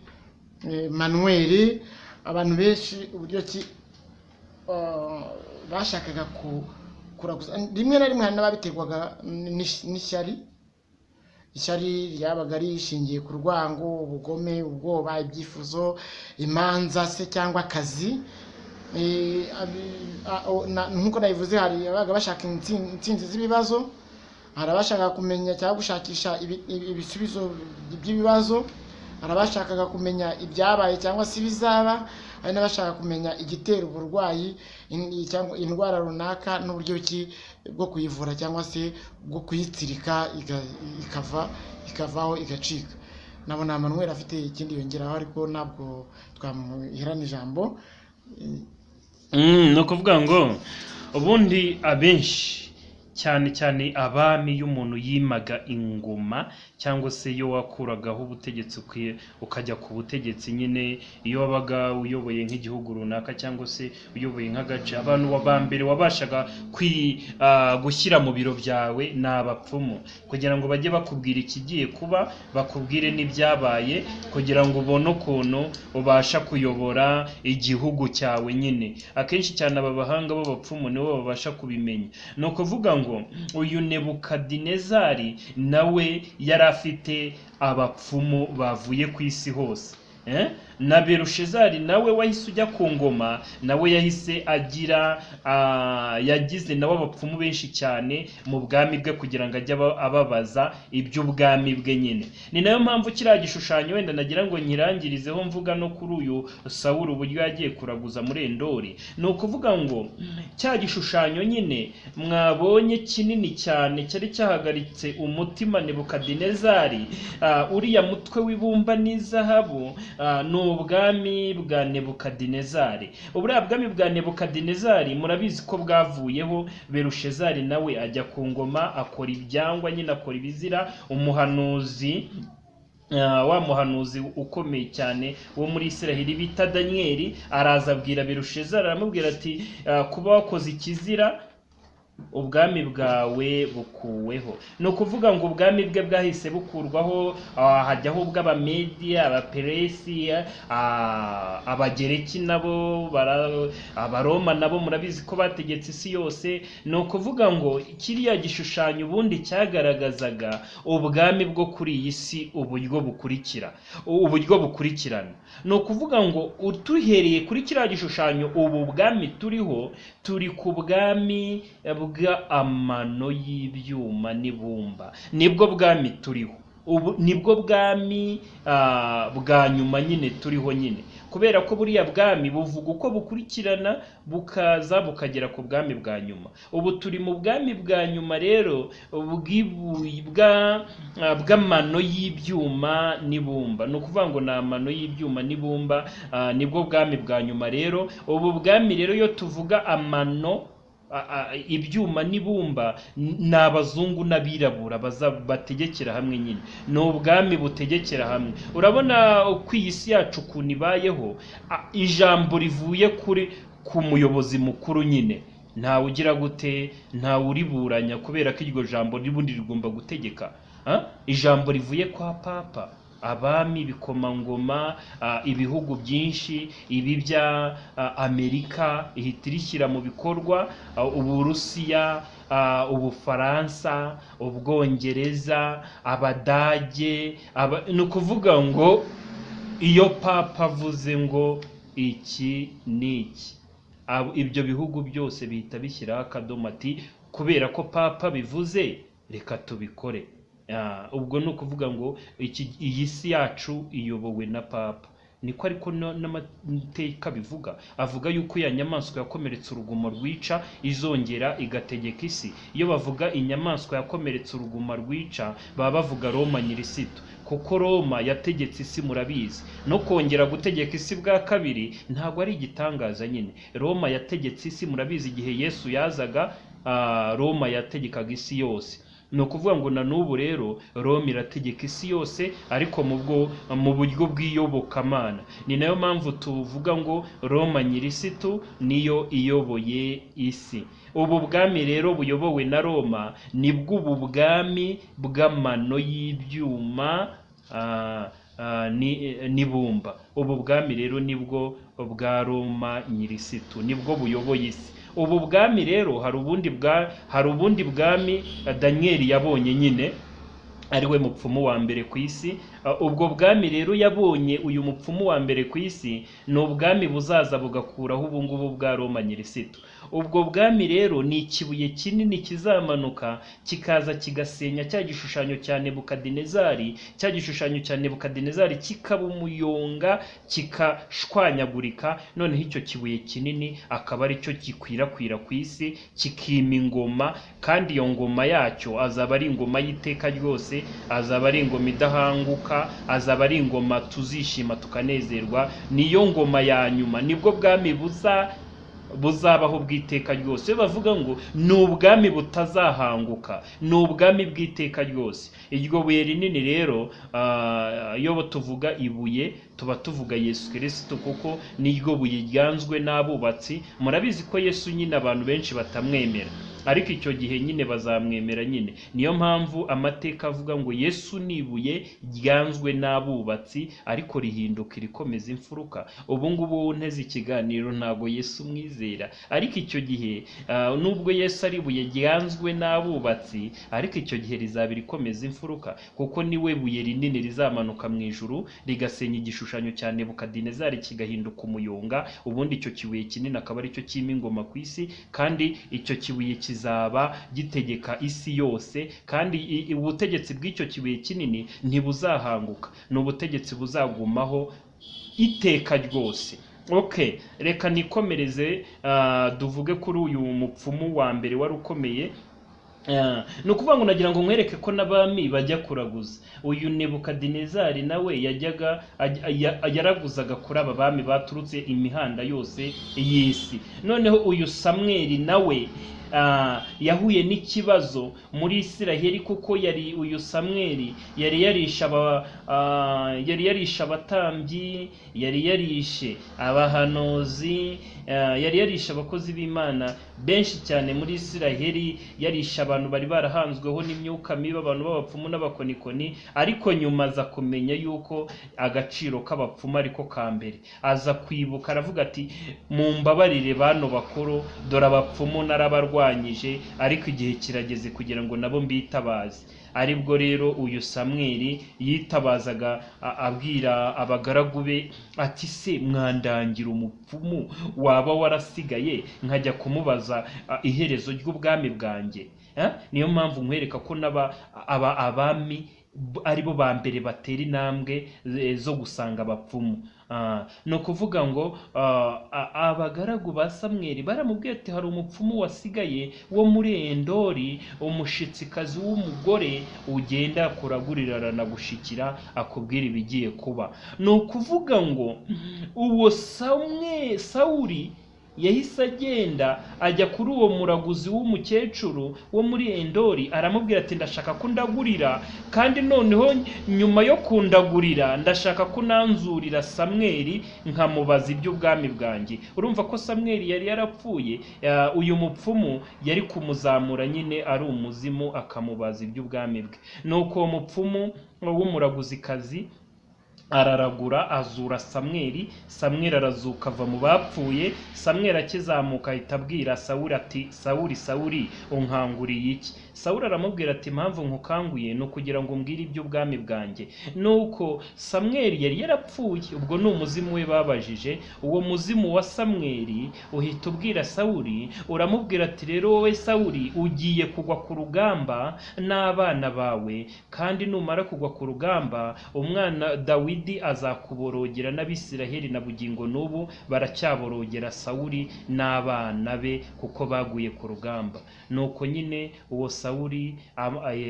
Manuel, abantu benshi uburyo ki bashakaga kuraguza, rimwe na rimwe hari n'ababiterwaga n'ishyari. Ishyari ryabaga rishingiye ku rwango, ubugome, ubwoba, ibyifuzo, imanza se cyangwa akazi. Nk'uko nabivuze, hari abaga bashaka intsinzi z'ibibazo, hari abashaka kumenya cyangwa gushakisha ibisubizo by'ibibazo, hari abashakaga kumenya ibyabaye cyangwa se ibizaba, hari n'abashaka kumenya igitera uburwayi cyangwa indwara runaka n'uburyo ki bwo kuyivura cyangwa se bwo kuyitsirika ikavaho igacika. Nabona Manuel afite ikindi yongeraho, ariko ntabwo twamuherana ijambo. Ni ukuvuga ngo ubundi abenshi cyane cyane abami, iyo umuntu yimaga ingoma cyangwa se iyo wakuragaho ubutegetsi ukajya ku butegetsi, nyine iyo wabaga uyoboye nk'igihugu runaka cyangwa se uyoboye nk'agace, abantu ba mbere wabashaga gushyira mu biro byawe ni abapfumu, kugira ngo bajye bakubwira ikigiye kuba, bakubwire n'ibyabaye, kugira ngo ubone ukuntu ubasha kuyobora igihugu cyawe. Nyine akenshi cyane aba bahanga b'abapfumu nibo babasha kubimenya. Ni ukuvuga ngo ngo uyu Nebukadinezari nawe yari afite abapfumu bavuye ku isi hose. Na Berushezari nawe wahise ujya ku ngoma, nawe yahise agira yagize nawe abapfumu benshi cyane mu bwami bwe kugira ngo ajye ababaza iby'ubwami bwe nyine. Ni nayo mpamvu kiriya gishushanyo wenda nagira ngo nkirangirizeho mvuga no kuri uyu Sawuli uburyo yagiye kuraguza muri Endori. Ni ukuvuga ngo cya gishushanyo nyine mwabonye kinini cyane cyari cyahagaritse umutima Nebukadinezari, uriya mutwe w'ibumba n'izahabu ni ubwami bwa Nebukadinezari. Uburiya bwami bwa Nebukadinezari murabizi ko bwavuyeho, Berushezari nawe ajya ku ngoma akora ibyangwa nyine, akora ibizira. Umuhanuzi wa muhanuzi ukomeye cyane wo muri Isiraheli bita Daniyeli araza abwira Berushezari, aramubwira ati kuba wakoze ikizira ubwami bwawe bukuweho. Ni ukuvuga ngo ubwami bwe bwahise bukurwaho, hajyaho ubw'Abamedi, Abaperesi, Abagereki nabo, Abaroma nabo murabizi ko bategetse isi yose. Ni ukuvuga ngo kiriya gishushanyo ubundi cyagaragazaga ubwami bwo kuri iyi si uburyo bukurikirana. Ni ukuvuga ngo utuhereye kuri kiriya gishushanyo, ubu bwami turiho turi ku bwami bw'amano y'ibyuma n'ibumba. Nibwo bwami turiho ubu, nibwo bwami bwa nyuma nyine turiho nyine, kubera ko buriya bwami buvuga uko bukurikirana bukaza bukagera ku bwami bwa nyuma. Ubu turi mu bwami bwa nyuma rero bw'amano y'ibyuma n'ibumba. Ni ukuvuga ngo ni amano y'ibyuma n'ibumba, nibwo bwami bwa nyuma rero. Ubu bwami rero iyo tuvuga amano, ibyuma n'ibumba, ni abazungu n'abirabura bategekera hamwe nyine. Ni ubwami butegekera hamwe. Urabona uko iyi si yacu ukuntu ibayeho, ijambo rivuye ku muyobozi mukuru nyine ntawe ugira gute, ntawe uriburanya, kubera ko iryo jambo ribundi rigomba gutegeka. Ijambo rivuye kwa papa, abami, ibikomangoma, ibihugu byinshi, ibi bya Amerika ihita irishyira mu bikorwa, Uburusiya, Ubufaransa, Ubwongereza, Abadage. Ni ukuvuga ngo iyo papa avuze ngo iki n'iki, ibyo bihugu byose bihita bishyiraho akadomo ati kubera ko papa bivuze reka tubikore. Ubwo ni ukuvuga ngo iyi si yacu iyobowe na papa. Niko ariko n'amateka bivuga, avuga yuko ya nyamaswa yakomeretse urugomo rwica izongera igategeka isi. Iyo bavuga inyamaswa yakomeretse urugomo rwica baba bavuga Roma nyirisitu, kuko Roma yategetse isi murabizi. No kongera gutegeka isi bwa kabiri ntabwo ari igitangaza nyine. Roma yategetse isi murabizi, igihe Yesu yazaga Roma yategekaga isi yose. Ni ukuvuga ngo na n'ubu rero Roma irategeka isi yose, ariko mu buryo bw'iyobokamana. Ni nayo mpamvu tuvuga ngo Roma nyirisitu niyo iyoboye isi. Ubu bwami rero buyobowe na Roma nibwo ubu bwami bw'amano y'ibyuma n'ibumba. Ubu bwami rero nibwo bwa Roma nyirisitu, nibwo buyoboye isi. Ubu bwami rero hari ubundi bwami Daniyeli yabonye nyine, ari we mupfumu wa mbere ku isi. Ubwo bwami rero yabonye uyu mupfumu wa mbere ku isi ni ubwami buzaza bugakuraho ubu ngubu bwa Roma nyirisitu. Ubwo bwami rero ni ikibuye kinini kizamanuka kikaza kigasenya cya gishushanyo cya Nebukadinezari. Cya gishushanyo cya Nebukadinezari kikaba umuyonga, kikashwanyagurika. Noneho icyo kibuye kinini akaba ari cyo gikwirakwira ku isi, kikima ingoma, kandi iyo ngoma yacyo azaba ari ingoma y'iteka ryose, azaba ari ingoma idahanguka, azaba ari ingoma tuzishima tukanezerwa. Niyo ngoma ya nyuma, nibwo bwami buzabaho bw'iteka ryose. Bavuga ngo ni ubwami butazahanguka, ni ubwami bw'iteka ryose. Iryo buye rinini rero, iyo tuvuga ibuye tuba tuvuga Yesu Kristo, kuko niryo buye ryanzwe n'abubatsi. Murabizi ko Yesu nyine abantu benshi batamwemera. ariko icyo gihe nyine bazamwemera nyine. Niyo mpamvu amateka avuga ngo Yesu ni ibuye ryanzwe n'abubatsi ariko rihinduka irikomeza imfuruka. Ubu ngubu nteze ikiganiro ntabwo Yesu mwizera, ariko icyo gihe nubwo Yesu ari ibuye ryanzwe n'abubatsi ariko icyo gihe rizaba irikomeza imfuruka, kuko niwe buye rinini rizamanuka mu ijuru rigasenya igishushanyo cya Nebukadinezari kigahinduka umuyonga, ubundi icyo kibuye kinini akaba ari cyo cyima ingoma ku isi, kandi icyo kibuye kizaba gitegeka isi yose, kandi ubutegetsi bw'icyo kibuye kinini ntibuzahanguka, ni ubutegetsi buzagumaho iteka ryose. Okay, reka nikomereze duvuge kuri uyu mupfumu wa mbere wari ukomeye. Ni ukuvuga ngo nagira ngo nkwereke ko n'abami bajya kuraguza. Uyu Nebukadinezari nawe yaraguzaga kuri aba bami baturutse imihanda yose y'isi. Noneho uyu Samweli nawe yahuye n'ikibazo muri Isiraheli, kuko uyu Samweli yari yarisha abatambyi, yari yarishe abahanuzi, yari yarishe abakozi b'Imana benshi cyane muri Isiraheli, yarisha abantu bari barahanzweho n'imyuka mibi, abantu b'abapfumu n'abakonikoni. Ariko nyuma aza kumenya yuko agaciro k'abapfumu ariko ka mbere, aza kwibuka aravuga ati mumbabarire bano bakuru, dore abapfumu narabarwanyije, ariko igihe kirageze kugira ngo nabo mbitabaze. Aribwo rero uyu Samweli yitabazaga abwira abagaragu be ati se mwandangira umupfumu waba warasigaye nkajya kumubaza iherezo ry'ubwami bwanjye. Niyo mpamvu nkwereka ko abami aribo ba mbere batera intambwe zo gusanga abapfumu. Ni ukuvuga ngo abagaragu ba Samweli baramubwiye ati hari umupfumu wasigaye wo muri Endori, umushitsikazi w'umugore, ugenda akuragurira aranagushikira akubwira ibigiye kuba. Ni ukuvuga ngo uwo Sawuli yahise agenda ajya kuri uwo muraguzi w'umukecuru wo muri Endori, aramubwira ati ndashaka ko ndagurira, kandi noneho nyuma yo kundagurira ndashaka ko nanzurira Samweli nkamubaza iby'ubwami bwanjye. Urumva ko Samweli yari yarapfuye, uyu mupfumu yari kumuzamura nyine ari umuzimu akamubaza iby'ubwami bwe. Nuko uwo mupfumu w'umuraguzikazi araragura azura Samweli. Samweli arazuka ava mu bapfuye. Samweli akizamuka ahita abwira Sawuli ati Sawuli, Sawuli, unkanguriye iki? Sawuli aramubwira ati impamvu nkukanguye ni ukugira ngo umbwire iby'ubwami bwanjye. Nuko Samweli yari yarapfuye, ubwo ni umuzimu we babajije. Uwo muzimu wa Samweli uhita ubwira Sawuli, uramubwira ati rero wowe Sawuli ugiye kugwa ku rugamba n'abana bawe, kandi numara kugwa ku rugamba umwana Dawidi azakuborogera, n'Abisiraheli na bugingo n'ubu baracyaborogera Sawuli n'abana be kuko baguye ku rugamba. Nuko nyine uwo Sawuli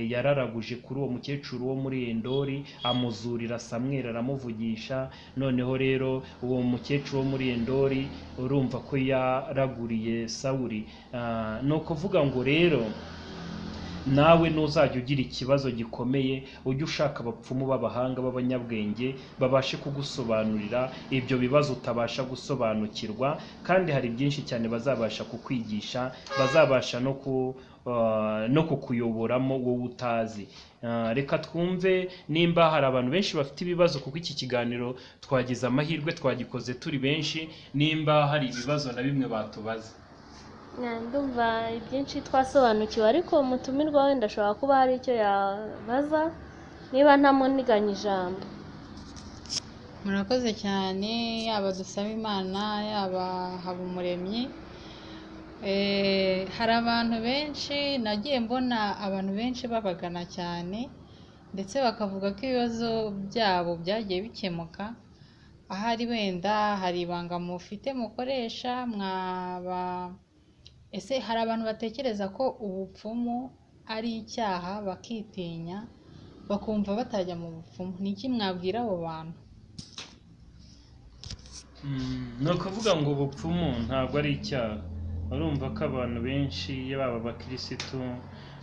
yararaguje kuri uwo mukecuru wo muri Endori, amuzurira Samweli aramuvugisha. Noneho rero uwo mukecuru wo muri Endori urumva ko yaraguriye Sawuli. Ni ukuvuga ngo rero nawe nuzajya ugira ikibazo gikomeye, ujye ushaka abapfumu b'abahanga b'abanyabwenge babashe kugusobanurira ibyo bibazo utabasha gusobanukirwa, kandi hari byinshi cyane bazabasha kukwigisha, bazabasha no kukuyoboramo wowe utazi. Reka twumve nimba hari abantu benshi bafite ibibazo, kuko iki kiganiro twagize amahirwe twagikoze turi benshi, nimba hari ibibazo na bimwe batubaza. Ndumva ibyinshi twasobanukiwe, ariko umutumirwa wenda ashobora kuba hari icyo yabaza niba ntamuniganya ijambo. Murakoze cyane, yaba dusaba Imana yaba Habumuremyi. Hari abantu benshi nagiye mbona abantu benshi babagana cyane, ndetse bakavuga ko ibibazo byabo byagiye bikemuka. Ahari wenda hari ibanga mufite mukoresha ese hari abantu batekereza ko ubupfumu ari icyaha bakitinya bakumva batajya mu bupfumu. Ni iki mwabwira abo bantu? Ni ukuvuga ngo ubupfumu ntabwo ari icyaha. Urumva ko abantu benshi baba abakirisitu,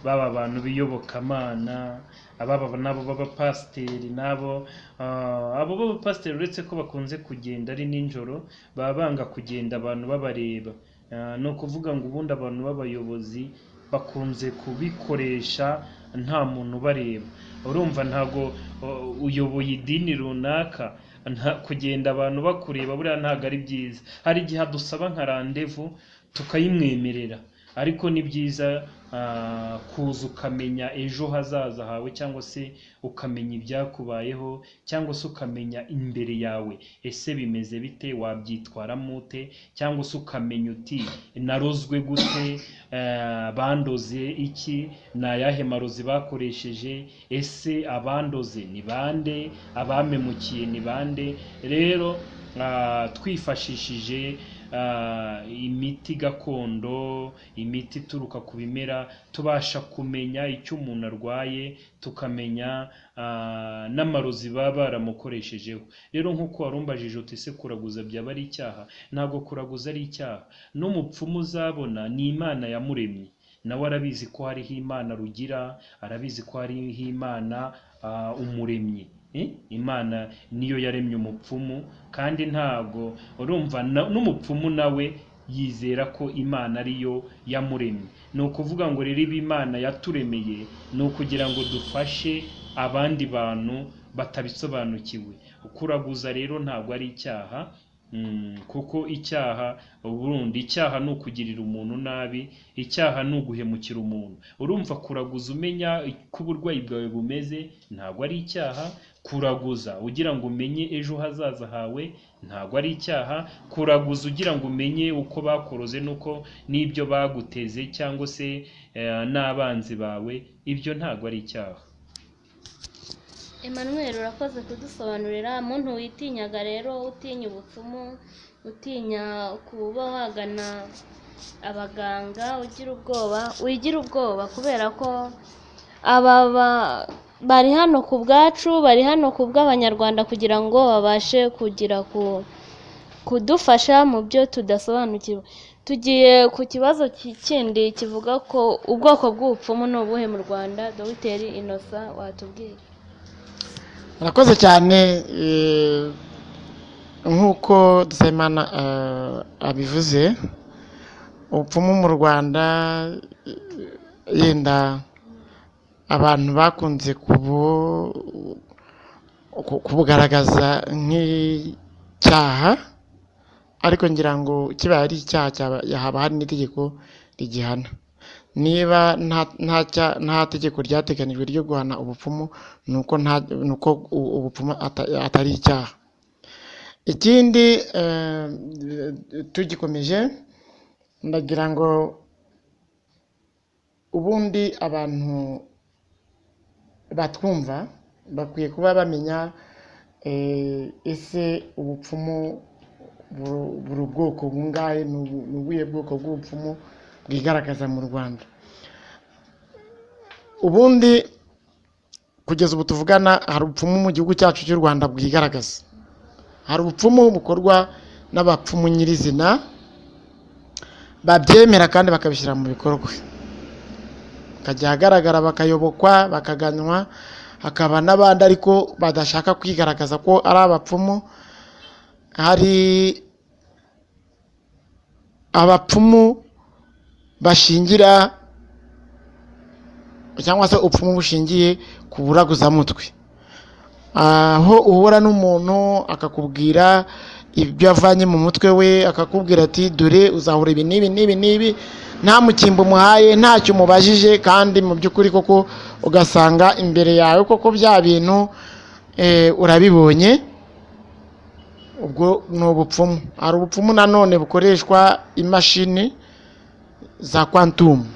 baba abantu b'iyobokamana, ababa nabo b'abapasiteri, nabo abo b'abapasiteri uretse ko bakunze kugenda ari nijoro, baba banga kugenda abantu babareba. Ni ukuvuga ngo ubundi abantu b'abayobozi bakunze kubikoresha nta muntu ubareba. Urumva ntago uyoboye idini runaka kugenda abantu bakureba buriya ntago ari byiza. Hari igihe dusaba nka randevu tukayimwemerera, ariko ni byiza kuza ukamenya ejo hazaza hawe, cyangwa se ukamenya ibyakubayeho, cyangwa se ukamenya imbere yawe ese bimeze bite, wabyitwaramo ute, cyangwa se ukamenya uti narozwe gute, bandoze iki, ni ayahe marozi bakoresheje, ese abandoze ni bande, abamemukiye ni bande. Rero twifashishije imiti gakondo, imiti ituruka ku bimera, tubasha kumenya icyo umuntu arwaye, tukamenya n'amarozi baba baramukoreshejeho. Rero nk'uko warumbajije uti ese kuraguza byaba ari icyaha? Ntabwo kuraguza ari icyaha. N'umupfumu uzabona ni Imana yamuremye, nawe arabizi ko hariho Imana rugira, arabizi ko hariho Imana umuremyi. Imana niyo yaremye umupfumu, kandi ntabwo urumva n'umupfumu nawe yizera ko Imana ariyo yamuremye. Ni ukuvuga ngo rero ibi Imana yaturemeye ni ukugira ngo dufashe abandi bantu batabisobanukiwe. Kuraguza rero ntabwo ari icyaha, kuko icyaha ubundi icyaha ni ukugirira umuntu nabi, icyaha ni uguhemukira umuntu. Urumva kuraguza umenya ko uburwayi bwawe bumeze ntabwo ari icyaha. Kuraguza ugira ngo umenye ejo hazaza hawe ntabwo ari icyaha. Kuraguza ugira ngo umenye uko bakoroze nuko n'ibyo baguteze cyangwa se n'abanzi bawe, ibyo ntabwo ari icyaha. Emmanuel, urakoze kudusobanurira. Muntu witinyaga rero, utinya ubupfumu, utinya kuba wagana abaganga, wigira ubwoba kubera ko aba bari hano ku bwacu, bari hano ku bw'Abanyarwanda kugira ngo babashe kugira kudufasha mu byo tudasobanukiwe. Tugiye ku kibazo kindi kivuga ko ubwoko bw'ubupfumu ni ubuhe mu Rwanda. Dr Innocent, watubwira? Murakoze cyane. Nk'uko Dusabimana abivuze, ubupfumu mu Rwanda yenda abantu bakunze kubugaragaza nk'icyaha, ariko ngira ngo kibaye ari icyaha haba hari n'itegeko rigihana. Niba nta tegeko ryateganijwe ryo guhana ubupfumu, nuko ubupfumu atari icyaha. Ikindi tugikomeje, ndagira ngo ubundi abantu batwumva bakwiye kuba bamenya ese ubupfumu buri ubwoko bungahe, ni ubuhe bwoko bw'ubupfumu bwigaragaza mu Rwanda. Ubundi kugeza ubu tuvugana, hari ubupfumu mu gihugu cyacu cy'u Rwanda bwigaragaza. Hari ubupfumu bukorwa n'abapfumu nyirizina, babyemera kandi bakabishyira mu bikorwa, bakajya ahagaragara, bakayobokwa, bakaganywa. Hakaba n'abandi ariko badashaka kwigaragaza ko ari abapfumu. Hari abapfumu bashingira cyangwa se ubupfumu bushingiye ku buraguzamutwe, aho uhura n'umuntu akakubwira ibyo avanye mu mutwe we, akakubwira ati dore uzahura ibi n'ibi n'ibi n'ibi, nta mukimbo umuhaye, ntacyo umubajije, kandi mu by'ukuri koko ugasanga imbere yawe koko bya bintu urabibonye. Ubwo ni ubupfumu. Hari ubupfumu nanone bukoreshwa imashini za quantum.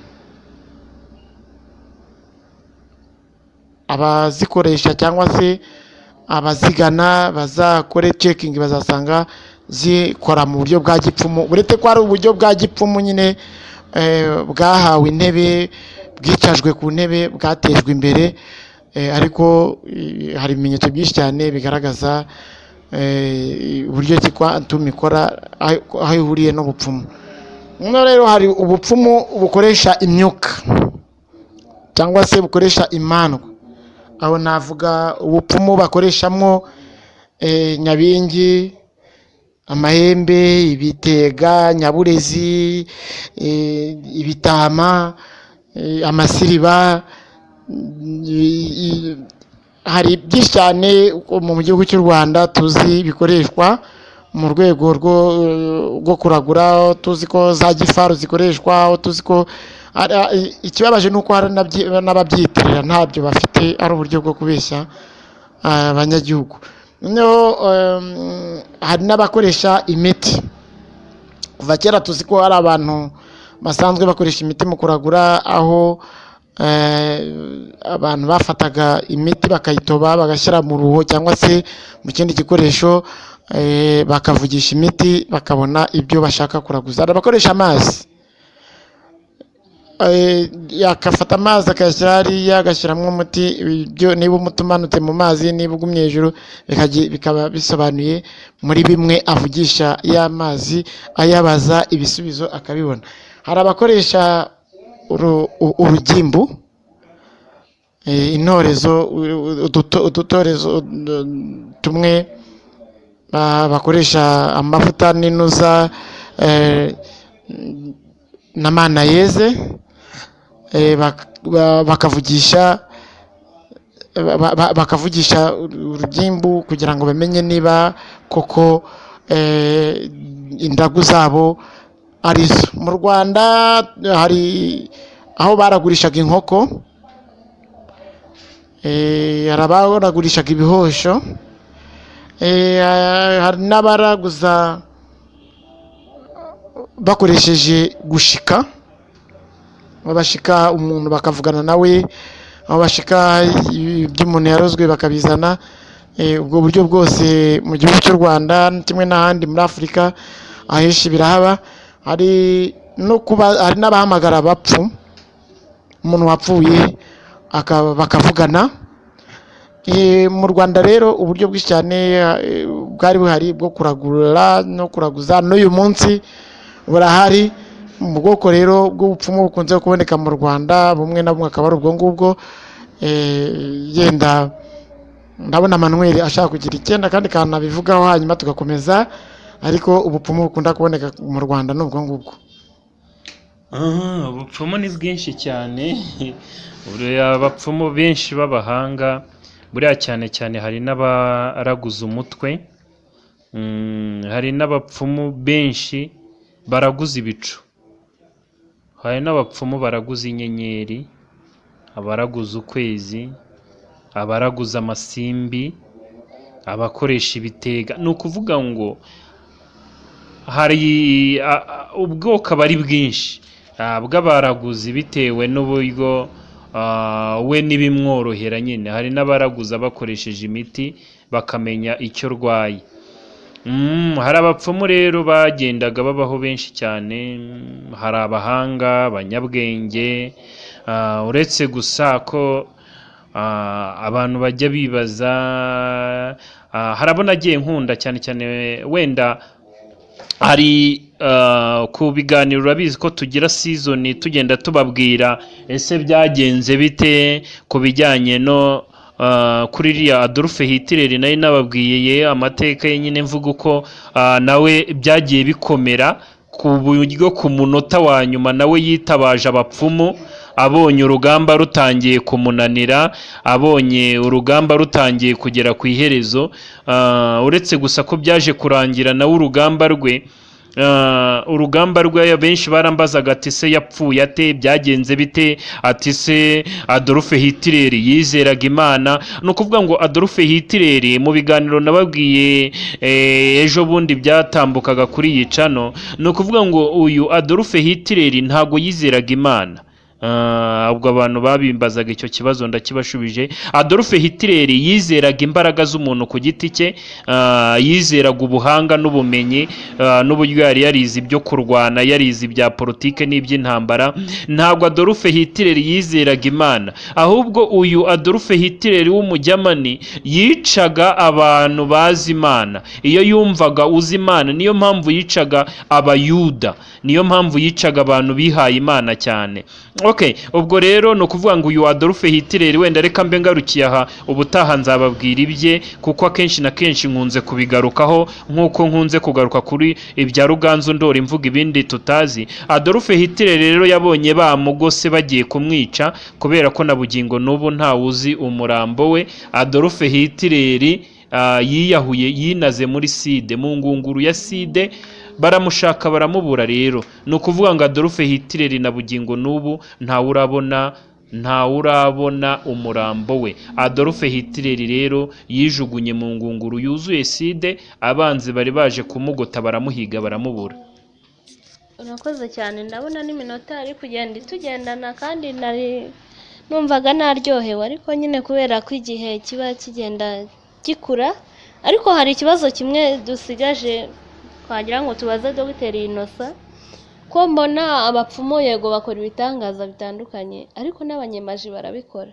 Abazikoresha cyangwa se abazigana bazakore checking bazasanga zikora mu buryo bwa gipfumu, uretse ko ari uburyo bwa gipfumu nyine bwahawe intebe, bwicajwe ku ntebe, bwatejwe imbere, ariko hari ibimenyetso byinshi cyane bigaragaza uburyo ki quantum ikora, aho ihuriye n'ubupfumu. Noneho rero hari ubupfumu bukoresha imyuka cyangwa se bukoresha imandwa. Aho navuga ubupfumu bakoreshamo nyabingi, amahembe, ibitega, nyaburezi, ibitama, amasiriba, hari byinshi cyane mu gihugu cy'u Rwanda tuzi bikoreshwa mu rwego rwo kuragura. Tuzi ko za gifaru zikoreshwa, tuzi ko ikibabaje ni uko hari n'ababyitirira ntabyo bafite, ari uburyo bwo kubeshya abanyagihugu. Noneho hari n'abakoresha imiti. Kuva kera tuzi ko hari abantu basanzwe bakoresha imiti mu kuragura, aho abantu bafataga imiti bakayitoba bagashyira mu ruho cyangwa se mu kindi gikoresho, bakavugisha imiti bakabona ibyo bashaka kuraguza. Hari abakoresha amazi, yakafata amazi akayashyira hariya agashyiramo umuti, niba umuti umanutse mu mazi, niba ugumye hejuru, bikaba bisobanuye muri bimwe avugisha y'amazi, ayabaza ibisubizo akabibona. Hari abakoresha urugimbu, intorezo, udutorezo tumwe, bakoresha amavuta n'inuza na manayeze, bakavugisha urugimbu kugira ngo bamenye niba koko indagu zabo arizo. Mu Rwanda hari aho baragurishaga inkoko, hari abaragurishaga ibihosho, hari n'abaraguza bakoresheje gushika, bashika umuntu bakavugana nawe, aho bashika iby'umuntu yarozwe bakabizana. Ubwo buryo bwose mu gihugu cy'u Rwanda kimwe n'ahandi muri Afurika ahenshi birahaba. Hari n'abahamagara abapfu, umuntu wapfuye bakavugana. Mu Rwanda rero uburyo bwinshi cyane bwari buhari bwo kuragura no kuraguza, n'uyu munsi burahari. Mu bwoko rero bw'ubupfumu bukunze kuboneka mu Rwanda, bumwe na bumwe akaba ari ubwo ngubwo. Yenda ndabona Manuel ashaka kugira icyenda kandi kanabivugaho, hanyuma tugakomeza. Ariko ubupfumu bukunda kuboneka mu Rwanda ni ubwo ngubwo. Ubupfumu ni bwinshi cyane. Abapfumu benshi b'abahanga, buriya cyane cyane hari n'abaraguza umutwe, hari n'abapfumu benshi baraguza ibicu, hari n'abapfumu baraguza inyenyeri, abaraguza ukwezi, abaraguza amasimbi, abakoresha ibitega. Ni ukuvuga ngo hari ubwoko bari bwinshi bw'abaraguzi bitewe n'uburyo we n'ibimworohera nyine. Hari n'abaraguza bakoresheje imiti bakamenya icyo rwaye. Hari abapfumu rero bagendaga babaho benshi cyane. Hari abahanga, abanyabwenge, uretse gusa ko abantu bajya bibaza, hari abo nagiye nkunda cyane cyane, wenda hari ku biganiro urabizi ko tugira season tugenda tubabwira ese byagenze bite ku bijyanye no kuri iriya Adolf Hitler. nayo nababwiye amateka ye nyine, mvuga uko nawe byagiye bikomera ku buryo ku munota wa nyuma nawe yitabaje abapfumu, abonye urugamba rutangiye kumunanira, abonye urugamba rutangiye kugera ku iherezo. Uretse gusa ko byaje kurangira nawe urugamba rwe benshi barambazaga ati se yapfuye ate, byagenze bite? Ati se Adolf Hitler yizeraga Imana? Ni ukuvuga ngo Adolf Hitler, mu biganiro nababwiye ejo bundi byatambukaga kuri iyi cano, ni ukuvuga ngo uyu Adolf Hitler ntago yizeraga Imana. Ubwo abantu babimbazaga icyo kibazo ndakibashubije. Adolf Hitler yizeraga imbaraga z'umuntu ku giti cye, yizeraga ubuhanga n'ubumenyi, n'uburyo yari yarize ibyo kurwana, yarize ibya politike n'iby'intambara. Ntabwo Adolf Hitler yizeraga Imana, ahubwo uyu Adolf Hitler w'umujyamani yicaga abantu bazi Imana. Iyo yumvaga uzi Imana, niyo mpamvu yicaga abayuda, niyo mpamvu yicaga abantu bihaye Imana cyane. Okay, ubwo rero ni ukuvuga ngo uyu Adolf Hitler wenda reka mbe ngarukiye aha, ubutaha nzababwira ibye kuko akenshi na kenshi nkunze kubigarukaho nk'uko nkunze kugaruka kuri ibya Ruganzu Ndori mvuga ibindi tutazi. Adolf Hitler rero yabonye bamugose bagiye kumwica kubera ko na bugingo n'ubu ntawuzi umurambo we. Adolf Hitler yiyahuye, yinaze muri side, mu ngunguru ya side, baramushaka baramubura. Rero ni ukuvuga ngo Adolf Hitler na bugingo n'ubu ntawurabona umurambo we. Adolf Hitler rero yijugunye mu ngunguru yuzuye side, abanzi bari baje kumugota baramuhiga baramubura. urakoze cyane, ndabona n'iminota ari kugenda itugendana kandi numvaga naryohewe, ariko nyine kubera ko igihe kiba kigenda gikura. Ariko hari ikibazo kimwe dusigaje twagira ngo tubaze Dogiteri Innocent, ko mbona abapfumu yego bakora ibitangaza bitandukanye ariko n'abanyemaji barabikora.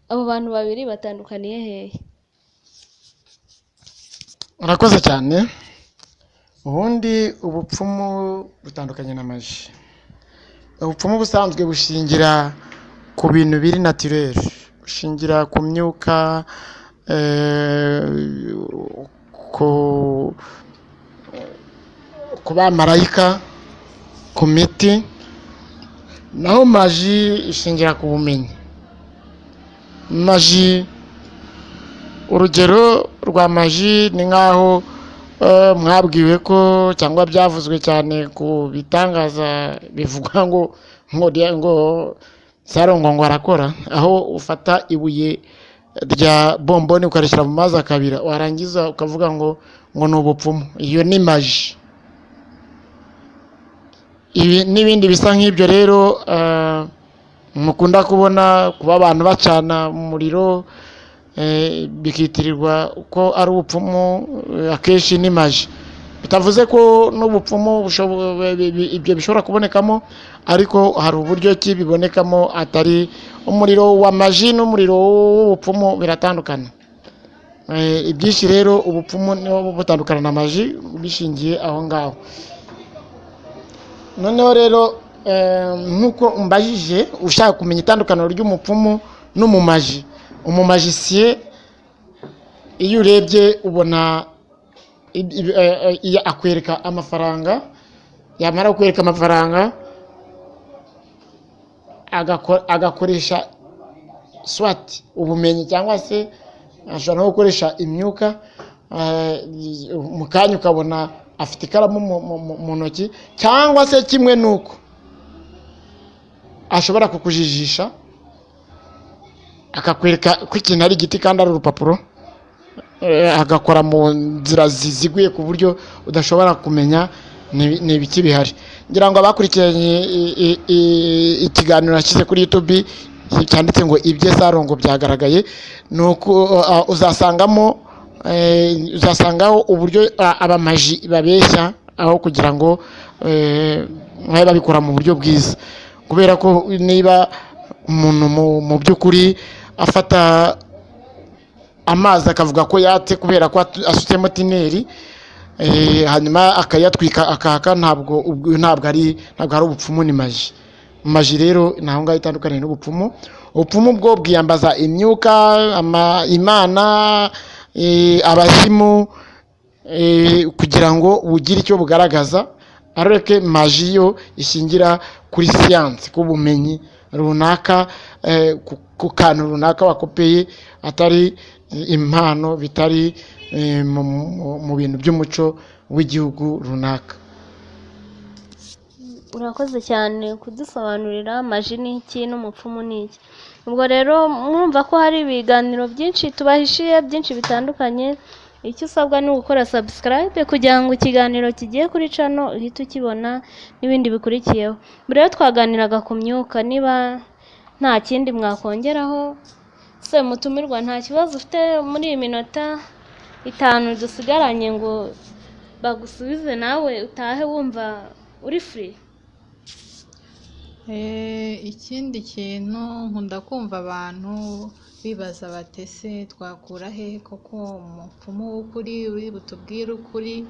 Abo bantu babiri batandukaniye hehe? urakoze cyane. Ubundi ubupfumu butandukanye na maji. Ubupfumu busanzwe bushingira ku bintu biri naturel, bushingira ku myuka, ku bamarayika, ku miti. Naho maji ishingira ku bumenyi. Maji, urugero rwa maji ni nk'aho mwabwiwe ko cyangwa byavuzwe cyane ku bitangaza bivuga ngo Sarongo ngo arakora, aho ufata ibuye rya bomboni ukarishyira mu mazi akabira, warangiza ukavuga ngo ni ubupfumu. Iyo ni maji. Ibi n'ibindi bisa nk'ibyo rero mukunda kubona kuba abantu bacana umuriro, bikitirirwa ko ari ubupfumu, akenshi ni maji. Bitavuze ko n'ubupfumu ibyo bishobora kubonekamo, ariko hari uburyo ki bibonekamo atari umuriro wa maji n'umuriro w'ubupfumu biratandukana. Ibyinshi rero ubupfumu niho butandukana na maji bishingiye aho ngaho. Noneho rero nk'uko umbajije ushaka kumenya itandukaniro ry'umupfumu n'umumaji. Umumajisiye iyo urebye ubona akwereka amafaranga, yamara kukwereka amafaranga agakoresha swati ubumenyi, cyangwa se ashobora no gukoresha imyuka. Mu kanya ukabona afite ikaramu mu ntoki, cyangwa se kimwe nuko ashobora kukujijisha akakwereka ko ikintu ari igiti kandi ari urupapuro, agakora mu nzira ziziguye ku buryo udashobora kumenya ni ibiki bihari. Ngira ngo abakurikiranye ikiganiro nashyize kuri YouTube cyanditse ngo ibye Sarongo byagaragaye, nuko uzasangaho uburyo abamaji babeshya aho kugira ngo babe babikora mu buryo bwiza. Kubera ko niba umuntu mu by'ukuri afata amazi akavuga ko yatse kubera ko asutsemo tineri, hanyuma akayatwika akaka, ntabwo ari ubupfumu, ni maji. Maji rero naho ngaho itandukanye n'ubupfumu. Ubupfumu bwo bwiyambaza imyuka, imana, abazimu, kugira ngo bugire icyo bugaragaza. Ariko maji yo ishingira kuri siyansi, ku bumenyi runaka, ku kantu runaka wakopeye, atari impano, bitari mu bintu by'umuco w'igihugu runaka. Urakoze cyane kudusobanurira maji ni iki n'umupfumu ni iki. Ubwo rero mwumva ko hari ibiganiro byinshi tubahishiye, byinshi bitandukanye. Icyo usabwa ni ugukora subscribe kugira ngo ikiganiro kigiye kuri channel uhite ukibona n'ibindi bikurikiyeho. Rero twaganiraga ku myuka, niba nta kindi mwakongeraho se mutumirwa, nta kibazo ufite muri iyi minota 5 dusigaranye ngo bagusubize nawe utahe wumva uri free. Ikindi kintu nkunda kumva abantu bibaza batese twakura he koko umupfumu w'ukuri uri butubwire ukuri.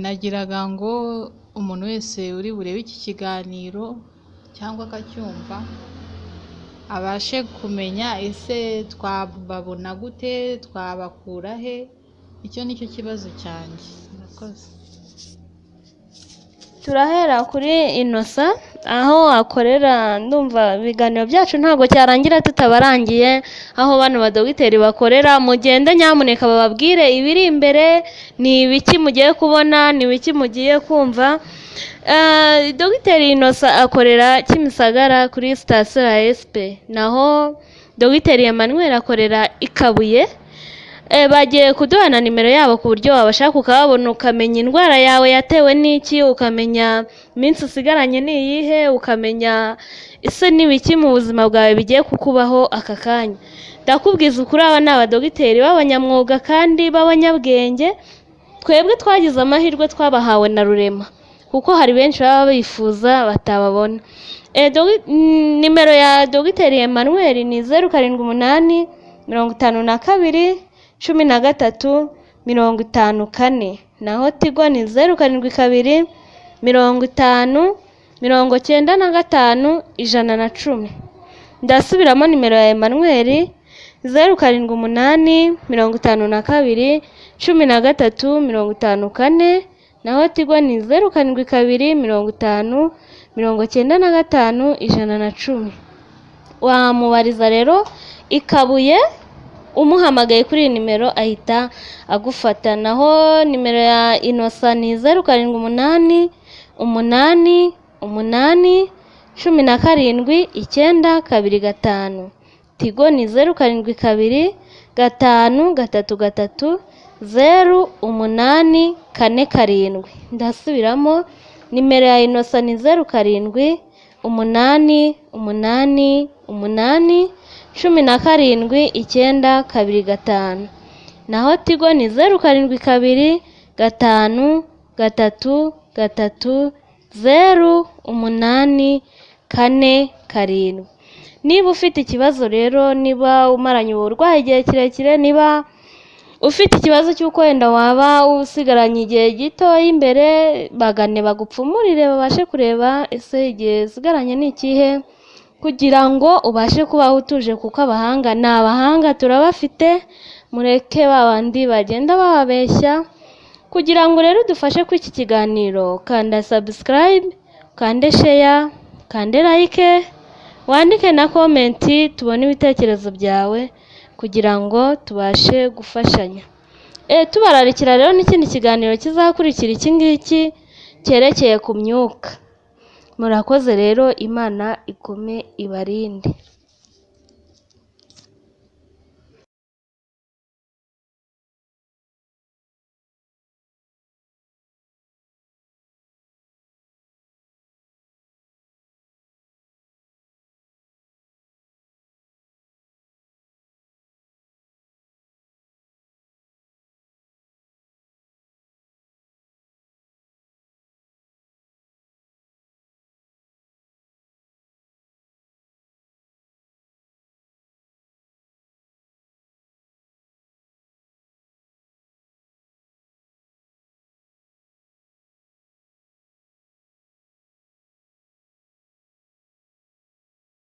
Nagiraga ngo umuntu wese uri burebe iki kiganiro cyangwa akacyumva abashe kumenya ese twababona gute, twabakura he. Icyo nicyo kibazo cyanjye. Murakoze. turahera kuri Innocent aho akorera. Ndumva ibiganiro byacu ntabwo cyarangira tutabarangiye aho bano badogiteri bakorera. Mugende nyamuneka bababwire ibiri imbere, ni ibiki mugiye kubona, ni ibiki mugiye kumva. Dogiteri Innocent akorera Kimisagara kuri sitasiyo ya SP, naho Dogiteri Emmanuel akorera i Kabuye. Bagiye kuduha na nimero yabo ku buryo wabashaka ukababona, ukamenya indwara yawe yatewe n'iki, ukamenya iminsi usigaranye ni iyihe, ukamenya ese n'ibiki mu buzima bwawe bigiye kukubaho aka kanya. Ndakubwiza ukuri, aba ni abadogiteri b'abanyamwuga kandi b'abanyabwenge. Twebwe twagize amahirwe twabahawe na Rurema, kuko hari benshi baba bifuza batababona. Nimero ya Dogiteri Emmanuel ni 078 52 13 54, naho Tigo ni 072 50 95 110. Ndasubiramo nimero ya Emmanuel 078 52 13 54, naho Tigo ni 072 50 95 110. Wamubariza rero i Kabuye, umuhamagaye kuri iyi nimero ahita agufata. Naho nimero ya Innocent ni 078 8 8 17 925. Tigo ni 072 5 3 3 0 8 4 7. Ndasubiramo, nimero ya Innocent ni 0 8 8 8 17 925, naho Tigo ni 0 5 3 3 0 8 4 7. Niba ufite ikibazo rero, niba umaranye uburwayi igihe kirekire, niba ufite ikibazo cy'uko wenda waba usigaranye igihe gito imbere, bagane bagupfumurire babashe kureba ese igihe usigaranye ni ikihe, kugira ngo ubashe kubaho utuje, kuko abahanga ni abahanga turabafite. Mureke babandi bagenda bababeshya. Kugira ngo rero dufashe kuri iki kiganiro, kanda subscribe, kande share, kande like, wandike na comment, tubone ibitekerezo byawe kugira ngo tubashe gufashanya. Tubararikira rero n'ikindi kiganiro kizakurikira iki ngiki cyerekeye ku myuka. Murakoze rero, Imana igume ibarinde.